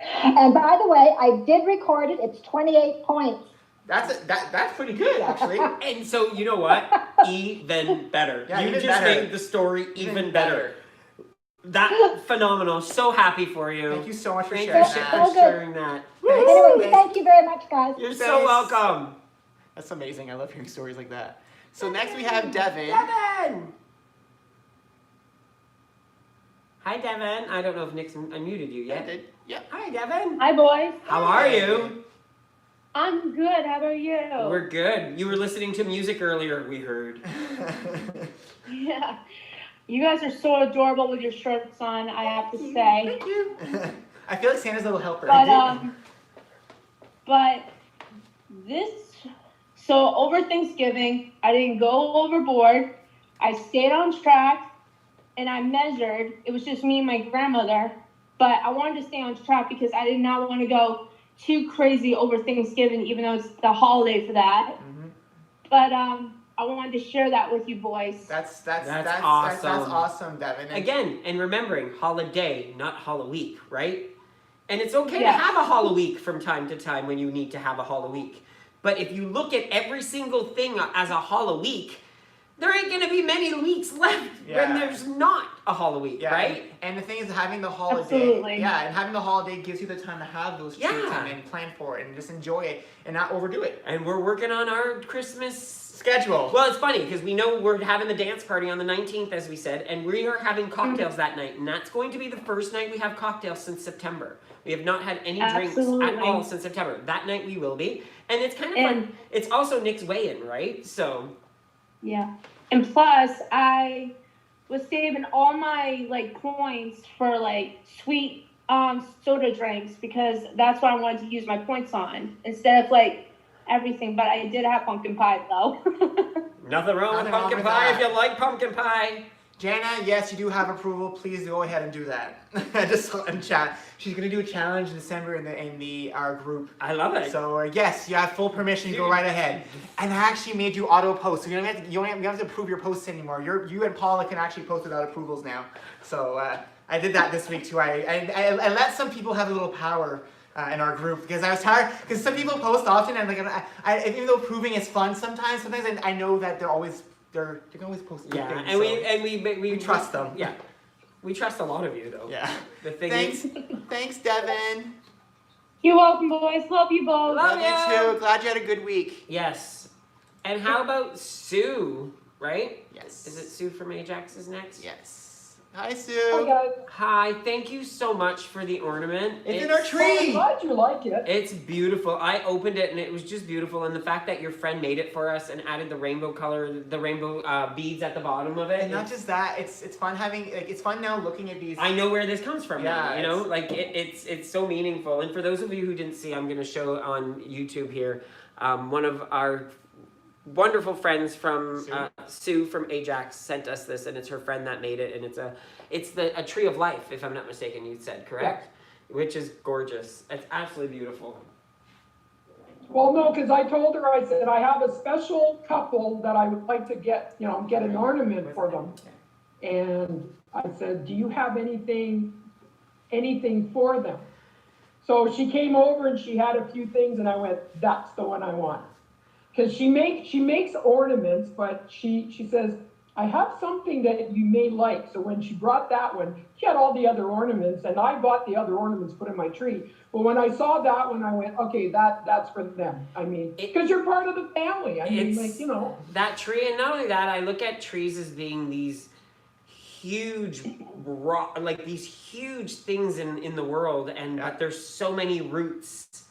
And by the way, I did record it. It's 28 points. That's pretty good, actually. And so, you know what? Even better. Yeah, you even just better. made the story even better. That phenomenal. So happy for you. Thank you so much for Thank sharing you that. So for good. sharing that. Anyway, thank you very much, guys. You're so Thanks. welcome. That's amazing. I love hearing stories like that. So next we have Devin. Devin! Hi, Devin. I don't know if Nick's unmuted you yet. Yep. Hi, Devin. Hi, boys. How are you? I'm good. How about you? We're good. You were listening to music earlier, we heard. Yeah. You guys are so adorable with your shirts on, I have to say. Thank you. I feel like Santa's a little helper. But so over Thanksgiving, I didn't go overboard. I stayed on track and I measured. It was just me and my grandmother, but I wanted to stay on track because I did not want to go too crazy over Thanksgiving, even though it's the holiday for that. Mhm. But I wanted to share that with you boys. That's awesome. That's awesome, Devin. And Again, and remembering, holiday, not Halloween, right? And it's okay to Yes. have a Halloween from time to time when you need to have a Halloween. But if you look at every single thing as a Halloween, there ain't going to be many weeks left Yeah. when there's not a Halloween, yeah, right? And the thing is, having the holiday, Absolutely. yeah, and having the holiday gives you the time to have those treats Yeah. and plan for it and just enjoy it and not overdo it. And we're working on our Christmas Schedule. Well, it's funny because we know we're having the dance party on the 19th, as we said, and we are having cocktails that night. And that's going to be the first night we have cocktails since September. We have not had any drinks at Absolutely. all since September. That night we will be. And it's kind of And- fun. It's also Nick's weigh-in, right? So, Yeah. And plus, I was saving all my points for sweet soda drinks because that's what I wanted to use my points on instead of everything. But I did have pumpkin pie though. nothing wrong with Nothing wrong pumpkin with pie that. if you like pumpkin pie. Jana, yes, you do have approval. Please go ahead and do that. Just in chat. She's gonna do a challenge in December in our group. I love it. So yes, you have full permission. Go Dude. right ahead. And I actually made you auto post, so you don't have to approve your posts anymore. You and Paula can actually post without approvals now. So I did that this week too. I let some people have a little power in our group because I was tired. Because some people post often, and even though approving is fun, sometimes I know that they can always post good Yeah, things. and so we trust them. Yeah. We trust a lot of you, though. Yeah. The thing Thanks, is, thanks, Devin. You're welcome, boys. Love you both. Love Love you you. too. Glad you had a good week. yes. And how about Sue, right? Yes. Is it Sue from Ajax is next? Yes. Hi, Hi, Sue. guys. Hi, thank you so much for the ornament. It's in our I'm tree. glad you like it. It's beautiful. I opened it and it was just beautiful. And the fact that your friend made it for us and added the rainbow color, the rainbow beads at the bottom of it. And not just that, it's fun having it's fun now looking at these. I know where this comes from. now, Yeah, you know, it's so meaningful. And for those of you who didn't see, I'm going to show on YouTube here. One of our wonderful friends from Sue from Ajax sent us this, and it's her friend that made it, and it's a tree of life, if I'm not mistaken. You said correct, which is gorgeous. It's absolutely beautiful. Well, no, because I told her, I said, I have a special couple that I would like to get, get an ornament for them. And I said, do you have anything for them? So she came over and she had a few things and I went, that's the one I want. Because she makes ornaments, but she says, I have something that you may like. So when she brought that one, she had all the other ornaments, and I bought the other ornaments, put in my tree. But when I saw that one, I went, okay, that's for them. I mean, because you're part of the family. I mean, That tree, and not only that, I look at trees as being these huge these huge things in the world, and but there's so many roots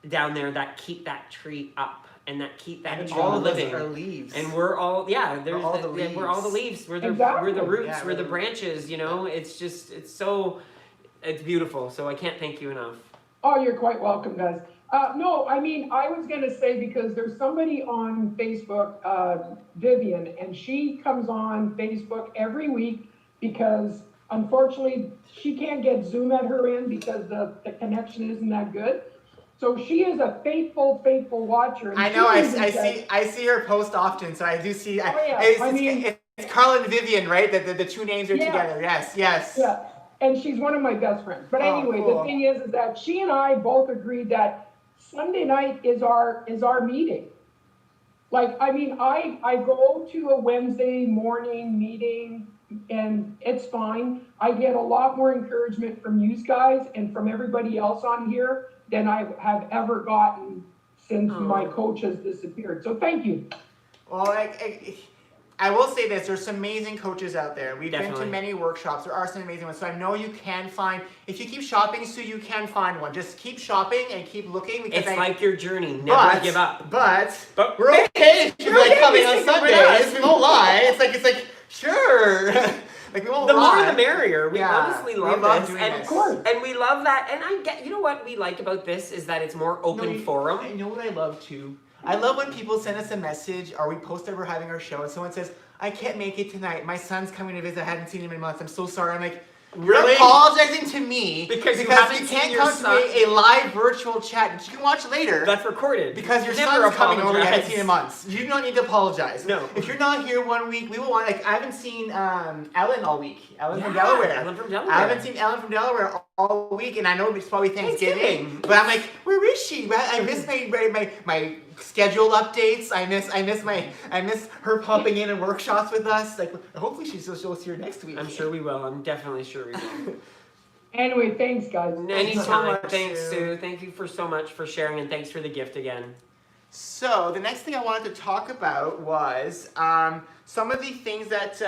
down there that keep that tree up. And that keep that tree living. Are leaves. And we're all there's we're all the leaves. we're all the leaves. We're the roots. We're the branches. It's just it's beautiful. So I can't thank you enough. Oh, you're quite welcome, guys. No, I mean, I was gonna say, because there's somebody on Facebook, Vivian, and she comes on Facebook every week because unfortunately she can't get Zoom at her end because the connection isn't that good. So she is a faithful watcher. I know. I see her post often, so I do see. It's Carl and Vivian, right? The two names are together. Yes. Yeah, and she's one of my best friends. But anyway, cool. The thing is that she and I both agreed that Sunday night is our meeting. Like, I mean, I go to a Wednesday morning meeting, and it's fine. I get a lot more encouragement from you guys and from everybody else on here than I have ever gotten since my coach has disappeared. So thank you. Well, I will say this, there's some amazing coaches out there. We've been to many workshops. There are some amazing ones. So I know you can find, if you keep shopping, Sue, you can find one. Just keep shopping and keep looking. Because it's like your journey. Never give up. But we're okay if you're coming on Sundays. We won't lie. It's like sure. Like, we won't the lie. more the merrier. We honestly love this. Doing and, this. Of course. And we love that. And you know what we like about this is that it's more open forum. You know what I love too? I love when people send us a message or we post that we're having our show and someone says, I can't make it tonight. My son's coming to visit. I haven't seen him in months. I'm so sorry. I'm like, really? You're apologizing to me because you can't come to a live virtual chat that you can watch later. That's recorded. Because your son's coming over. You haven't seen him in months. You do not need to apologize. No. If you're not here 1 week, we will want. Like, I haven't seen Ellen all week. Ellen from Delaware. I haven't seen Ellen from Delaware all week, and I know it's probably Thanksgiving. But I'm like, where is she? I miss my schedule updates. I miss her popping in and workshops with us. Like, hopefully she'll see her next week. I'm sure we will. I'm definitely sure we will. Anyway, thanks, guys. Anytime. Thanks, Sue. Thank you so much for sharing, and thanks for the gift again. So the next thing I wanted to talk about was some of the things that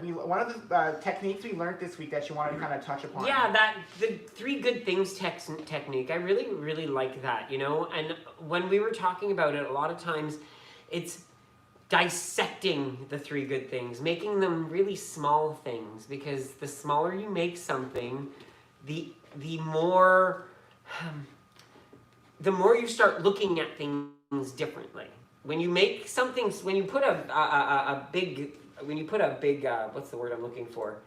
one of the techniques we learned this week that you wanted to kind of touch upon. Yeah, the 3 good things technique. I really like that, And when we were talking about it, a lot of times it's dissecting the 3 good things, making them really small things, because the smaller you make something, the more you start looking at things differently. When you make something, when you put a big what's the word I'm looking for?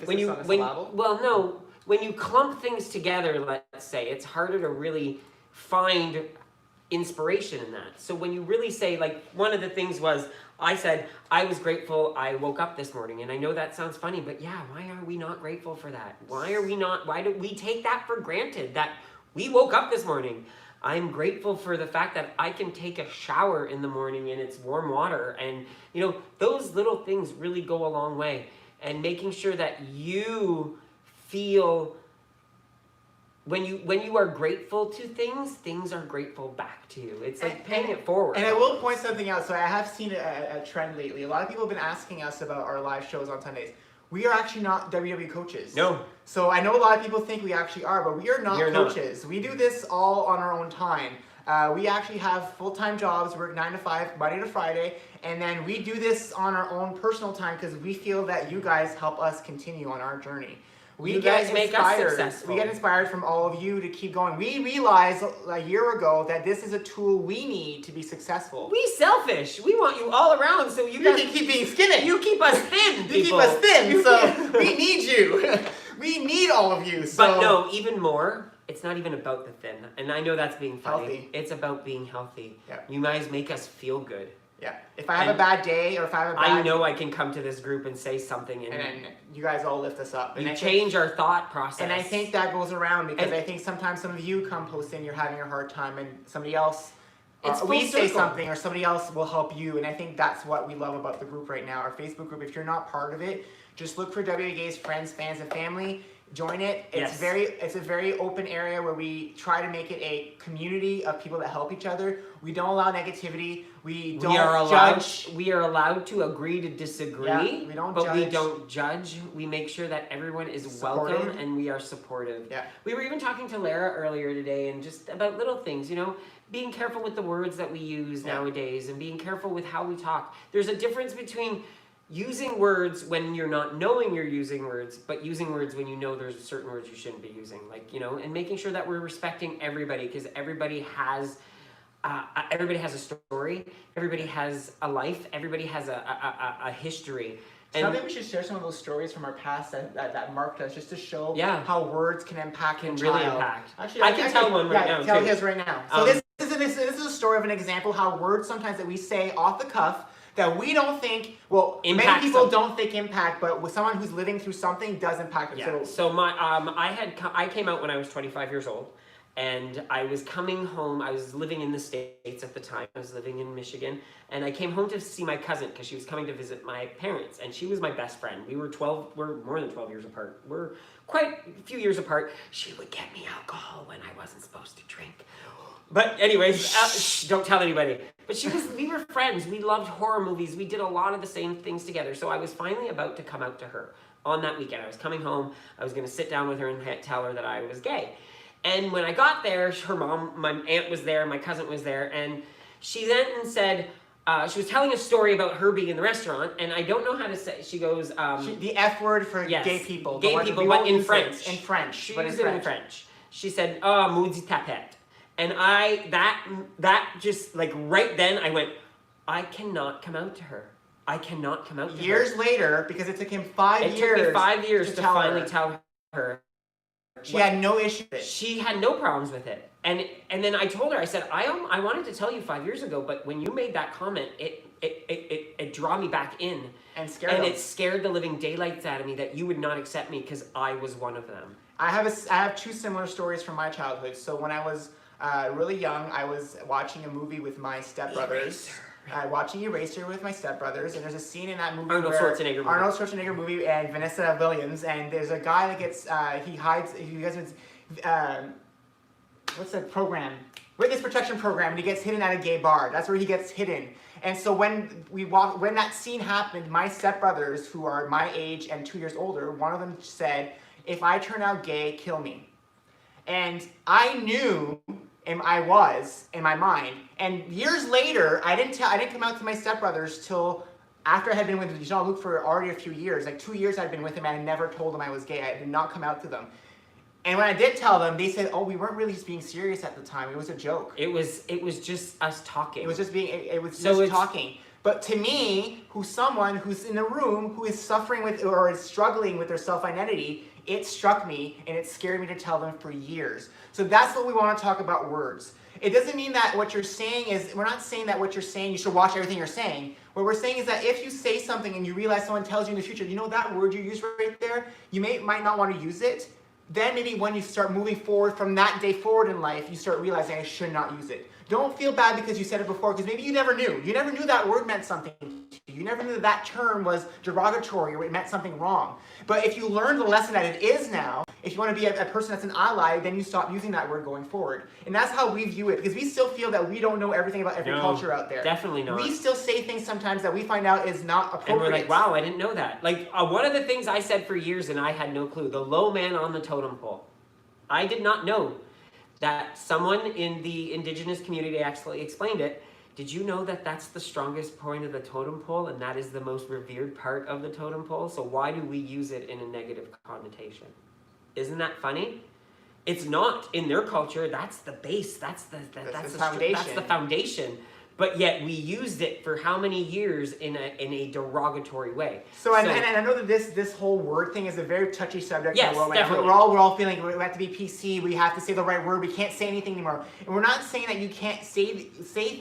When you clump things together, let's say, it's harder to really find inspiration in that. So when you really say, like, one of the things was, I said, I was grateful I woke up this morning. And I know that sounds funny, but yeah, why are we not grateful for that? Why do we take that for granted, that we woke up this morning? I'm grateful for the fact that I can take a shower in the morning and it's warm water. And, those little things really go a long way. And making sure that you feel, when you are grateful to things are grateful back to you. It's like paying it forward. And I will point something out. So I have seen a trend lately. A lot of people have been asking us about our live shows on Sundays. We are actually not WWE coaches. No. So I know a lot of people think we actually are, but we are not coaches. We do this all on our own time. We actually have full-time jobs, work 9 to 5, Monday to Friday, and then we do this on our own personal time because we feel that you guys help us continue on our journey. We get inspired from all of you to keep going. We realized a year ago that this is a tool we need to be successful. We selfish. We want you all around so you guys can keep being skinny. You keep us thin, people. You keep us thin, so we need you. We need all of you. So. But no, even more, it's not even about the thin. And I know that's being funny. Healthy. It's about being healthy. Yeah. You guys make us feel good. Yeah. If I have a bad day or if I have a bad... I know I can come to this group and say something and you guys all lift us up. And you change our thought process. And I think that goes around because I think sometimes some of you come posting, you're having a hard time, and somebody else... we say something or somebody else will help you, and I think that's what we love about the group right now, our Facebook group. If you're not part of it, just look for WAGA's friends, fans, and family. Join it. It's a very open area where we try to make it a community of people that help each other. We don't allow negativity. We judge. We are allowed to agree to disagree. Yeah, we don't but judge. We don't judge. We make sure that everyone is welcome and we are supportive. Yeah. We were even talking to Lara earlier today and just about little things, you know, being careful with the words that we use nowadays and being careful with how we talk. There's a difference between using words when you're not knowing you're using words, but using words when you know there's certain words you shouldn't be using, like, you know, and making sure that we're respecting everybody, because everybody has a story, everybody has a life, everybody has a history. So I think we should share some of those stories from our past that marked us, just to show how words can impact really impact. Actually, I can tell one right now. Tell his right now. So this is a story of an example how words sometimes that we say off the cuff that we don't think, many people don't think impact, but with someone who's living through something does impact them. Yeah. So my I came out when I was 25 years old, and I was coming home. I was living in the States at the time. I was living in Michigan, and I came home to see my cousin because she was coming to visit my parents, and she was my best friend. We're more than 12 years apart. We're quite a few years apart. She would get me alcohol when I wasn't supposed to drink. But anyways, don't tell anybody. But we were friends. We loved horror movies. We did a lot of the same things together. So I was finally about to come out to her on that weekend. I was coming home. I was going to sit down with her and tell her that I was gay. And when I got there, her mom, my aunt was there, my cousin was there, and she then said, she was telling a story about her being in the restaurant, and I don't know how to say, she goes... the F word for gay people. Gay people, but in French. In French. She used it in French. She said, maudit tapette. And that just, like, right then, I went, I cannot come out to her. I cannot come out to her. Years later, because it took him 5 years. It took me 5 years to finally tell her. She had no issue with it. She had no problems with it. And then I told her, I said, I wanted to tell you 5 years ago, but when you made that comment, it drew me back in. And it scared the living daylights out of me that you would not accept me because I was one of them. I have two similar stories from my childhood. So when I was really young, I was watching a movie with my stepbrothers. Watching Eraser with my stepbrothers, and there's a scene in that movie Arnold Schwarzenegger movie and Vanessa Williams, and there's a guy that gets what's the program? Witness protection program, and he gets hidden at a gay bar. That's where he gets hidden. And so when that scene happened, my stepbrothers, who are my age and 2 years older, one of them said, "If I turn out gay, kill me." And I knew. And I was in my mind, and years later, I didn't come out to my stepbrothers till after I had been with Jean-Luc for already a few years. Like 2 years I'd been with him, and I never told them I was gay. I did not come out to them. And when I did tell them, they said, "Oh, we weren't really just being serious at the time. It was a joke. It was just us talking. It was just talking." But to me, someone who's in a room who is suffering with or is struggling with their self-identity, it struck me and it scared me to tell them for years. So that's what we want to talk about, words. It doesn't mean that what you're saying is, we're not saying that what you're saying, you should watch everything you're saying. What we're saying is that if you say something and you realize someone tells you in the future, you know that word you used right there, you might not want to use it. Then maybe when you start moving forward from that day forward in life, you start realizing I should not use it. Don't feel bad because you said it before, because maybe you never knew. You never knew that word meant something to you. You never knew that term was derogatory or it meant something wrong. But if you learn the lesson that it is now, if you want to be a person that's an ally, then you stop using that word going forward. And that's how we view it, because we still feel that we don't know everything about every culture out there. Definitely not. We still say things sometimes that we find out is not appropriate. And we're like, wow, I didn't know that. Like, one of the things I said for years, and I had no clue, the low man on the totem pole. I did not know that someone in the indigenous community actually explained it. Did you know that that's the strongest point of the totem pole and that is the most revered part of the totem pole? So why do we use it in a negative connotation? Isn't that funny? It's not. In their culture, that's the base. That's the foundation. That's the foundation. but yet we used it for how many years in a derogatory way. So and I know that this whole word thing is a very touchy subject. Yes, in the world right now. definitely. We're all feeling we have to be PC. We have to say the right word. We can't say anything anymore. And we're not saying that you can't say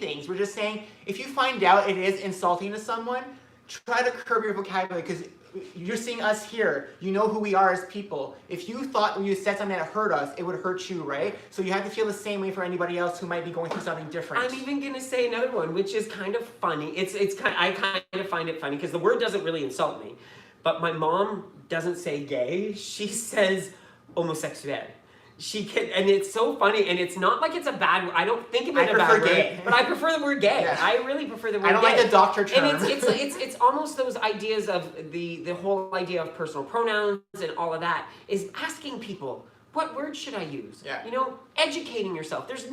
things. We're just saying if you find out it is insulting to someone, try to curb your vocabulary, because you're seeing us here. You know who we are as people. If you thought when you said something that hurt us, it would hurt you, right? So you have to feel the same way for anybody else who might be going through something different. I'm even gonna say another one, which is kind of funny. I kind of find it funny because the word doesn't really insult me, but my mom doesn't say gay. She says homosexuel. She can, and it's so funny, and it's not like it's a bad word. I don't think of it a bad gay. word, but I prefer the word gay. Yeah. I really prefer the word gay. I don't like the doctor term. And it's almost those ideas of the whole idea of personal pronouns and all of that is asking people, what word should I use? Yeah. You know, educating yourself. There's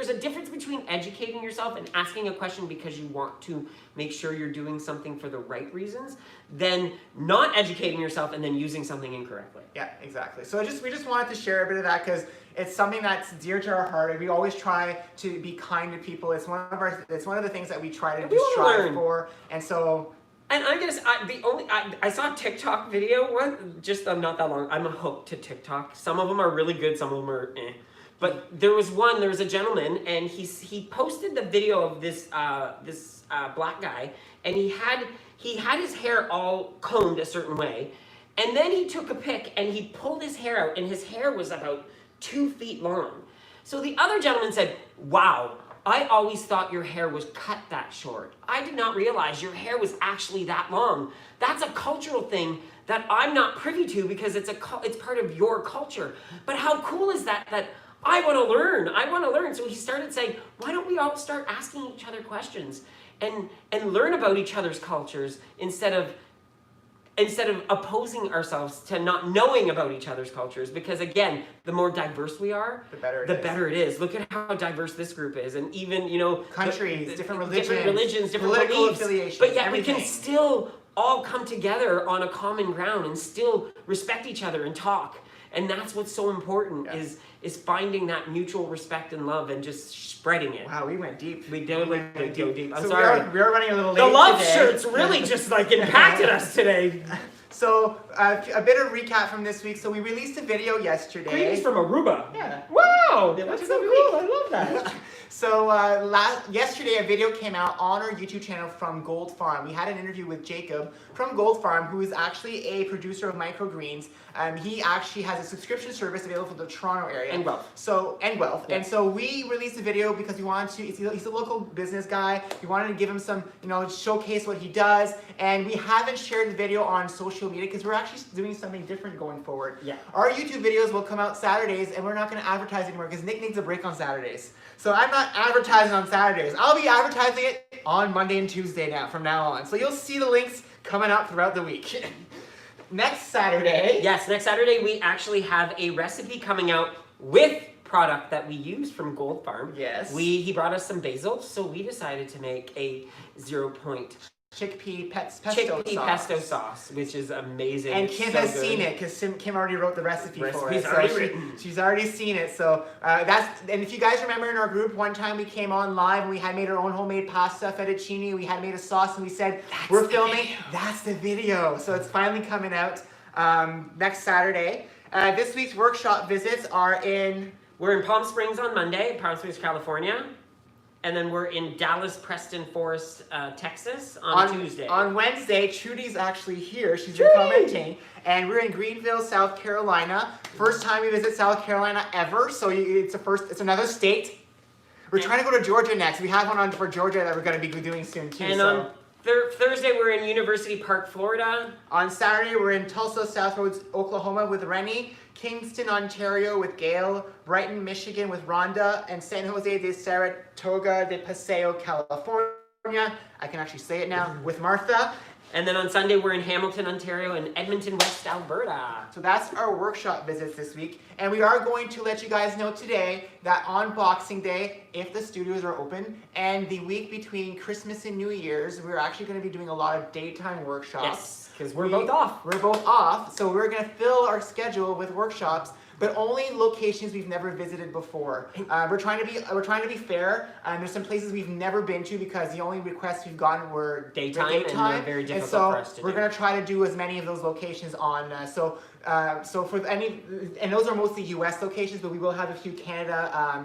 a difference between educating yourself and asking a question because you want to make sure you're doing something for the right reasons, than not educating yourself and then using something incorrectly. Yeah, exactly. So we just wanted to share a bit of that because it's something that's dear to our heart, and we always try to be kind to people. It's one of the things that we try to strive for, and so. And I guess I saw a TikTok video just not that long. I'm hooked to TikTok. Some of them are really good, some of them are eh. But there was a gentleman, and he posted the video of this black guy, and he had his hair all combed a certain way, and then he took a pic and he pulled his hair out, and his hair was about 2 feet long. So the other gentleman said, "Wow, I always thought your hair was cut that short. I did not realize your hair was actually that long. That's a cultural thing that I'm not privy to because it's part of your culture. But how cool is that I want to learn. I want to learn." So he started saying, why don't we all start asking each other questions and learn about each other's cultures instead of opposing ourselves to not knowing about each other's cultures, because again, the more diverse we are, the better it is. Look at how diverse this group is, and even, you know, countries, different religions, different political beliefs, affiliations, but yet everything. we can still all come together on a common ground and still respect each other and talk. And that's what's so important, is finding that mutual respect and love and just spreading it. Wow, we went deep. We did go deep. I'm so sorry. We are running a little late The love today. shirts really just impacted us today. So a bit of recap from this week. So we released a video yesterday. Greetings from Aruba. Yeah. Wow, That's so cool. I love that. So yesterday a video came out on our YouTube channel from Gold Farm. We had an interview with Jacob from Gold Farm, who is actually a producer of microgreens. He actually has a subscription service available for the Toronto area. And Guelph. Yeah. And so we released a video because we wanted to, he's a local business guy. We wanted to give him some, showcase what he does. And we haven't shared the video on social media because we're actually doing something different going forward. Yeah. Our YouTube videos will come out Saturdays, and we're not going to advertise anymore because Nick needs a break on Saturdays. So I'm not advertising on Saturdays. I'll be advertising it on Monday and Tuesday from now on. So you'll see the links coming up throughout the week. Next Saturday. Yes, next Saturday we actually have a recipe coming out with product that we use from Gold Farm. Yes. He brought us some basil, so we decided to make a 0-point chickpea pesto sauce, which is amazing. And It's Kim so has good. seen it because Kim already wrote the recipe for it. Recipe's already written. She's already seen it. So and if you guys remember in our group, one time we came on live and we had made our own homemade pasta fettuccine. We had made a sauce and we said, we're filming. That's the video. So it's finally coming out next Saturday. This week's workshop visits are We're in Palm Springs on Monday, Palm Springs, California. And then we're in Dallas, Preston, Forest, Texas on Tuesday. On Wednesday, Trudy's actually here. She's been commenting. And we're in Greenville, South Carolina. First time we visit South Carolina ever. So it's another state. We're trying to go to Georgia next. We have one on for Georgia that we're going to be doing soon too. And on Thursday, we're in University Park, Florida. On Saturday, we're in Tulsa, South Roads, Oklahoma with Rennie, Kingston, Ontario with Gail, Brighton, Michigan with Rhonda, and San Jose de Saratoga de Paseo, California. I can actually say it now, with Martha. And then on Sunday, we're in Hamilton, Ontario, and Edmonton, West Alberta. So that's our workshop visits this week. And we are going to let you guys know today that on Boxing Day, if the studios are open, and the week between Christmas and New Year's, we're actually going to be doing a lot of daytime workshops. Yes, because we're both off. We're both off, so we're going to fill our schedule with workshops, but only locations we've never visited before. We're trying to be fair. There's some places we've never been to because the only requests we've gotten were Daytime, and they're very difficult for us to do. We're gonna try to do as many of those locations on. So for any, and those are mostly U.S. locations, but we will have a few Canada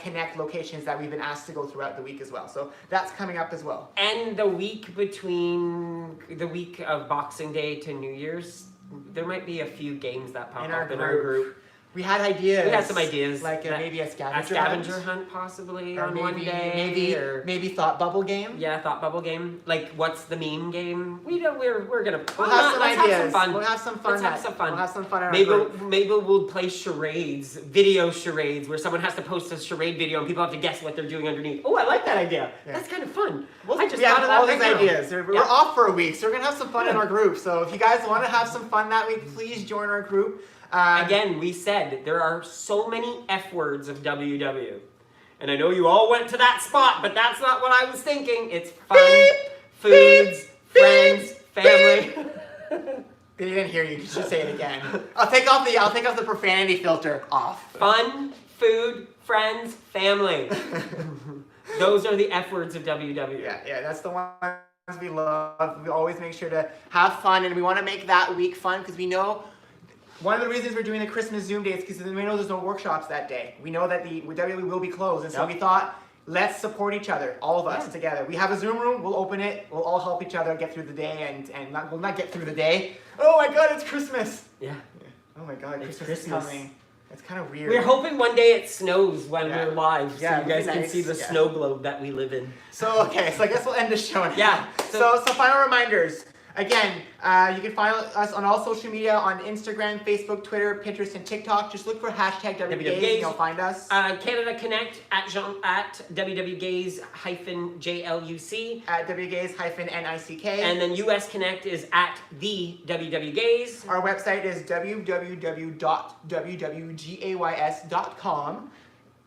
Connect locations that we've been asked to go throughout the week as well. So that's coming up as well. And the week between the week of Boxing Day to New Year's, there might be a few games that pop up in our group. We had ideas. We had some ideas. Like maybe a scavenger hunt possibly or on maybe, one day. Maybe thought bubble game. Yeah, thought bubble game. Like, what's the meme game? We're gonna. We'll have some ideas. Have some fun. We'll have some fun. Let's have some fun. We'll have some fun. In maybe we'll play charades, video charades, where someone has to post a charade video and people have to guess what they're doing underneath. Oh, I like that idea. Yeah. That's kind of fun. I just thought of that all these ideas. We're off for a week, so we're gonna have some fun in our group. So if you guys want to have some fun that week, please join our group. Again, we said there are so many F words of WW. And I know you all went to that spot, but that's not what I was thinking. It's fun, foods, friends, family. They didn't hear you. You should say it again. I'll take off the profanity filter off. Fun, food, friends, family. Those are the F words of WW. Yeah, that's the ones we love. We always make sure to have fun, and we want to make that week fun because we know one of the reasons we're doing the Christmas Zoom days is because we know there's no workshops that day. We know that the WWE will be closed, and so we thought, let's support each other, all of us together. We have a Zoom room, we'll open it, we'll all help each other get through the day, and we'll not get through the day. Oh my God, it's Christmas! Yeah. Oh my God, Christmas is coming. It's kind of weird. We're hoping one day it snows when we're live, so Yeah, you guys can nice. see the snow globe that we live in. So I guess we'll end the show now. Yeah. So final reminders. Again, you can find us on all social media on Instagram, Facebook, Twitter, Pinterest, and TikTok. Just look for hashtag WWGays and you'll find us. Canada Connect at WWGays-JLUC. At WGays-NICK. And then US Connect is at the WWGays. Our website is www.wwgays.com.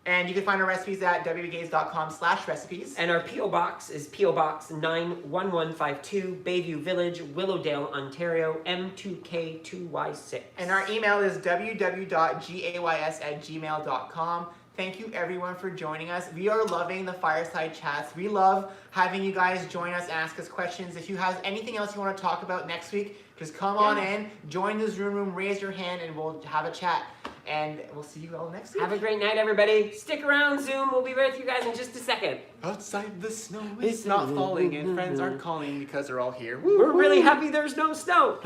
And you can find our recipes at wwgays.com/recipes. And our P.O. Box is P.O. Box 91152, Bayview Village, Willowdale, Ontario, M2K2Y6. And our email is www.gays@gmail.com. Thank you everyone for joining us. We are loving the Fireside Chats. We love having you guys join us, ask us questions. If you have anything else you want to talk about next week, just come on in, join the Zoom room, raise your hand, and we'll have a chat. And we'll see you all next week. Have a great night, everybody. Stick around, Zoom. We'll be right with you guys in just a second. Outside the snow is not falling, and friends aren't calling because they're all here. We're really happy there's no snow.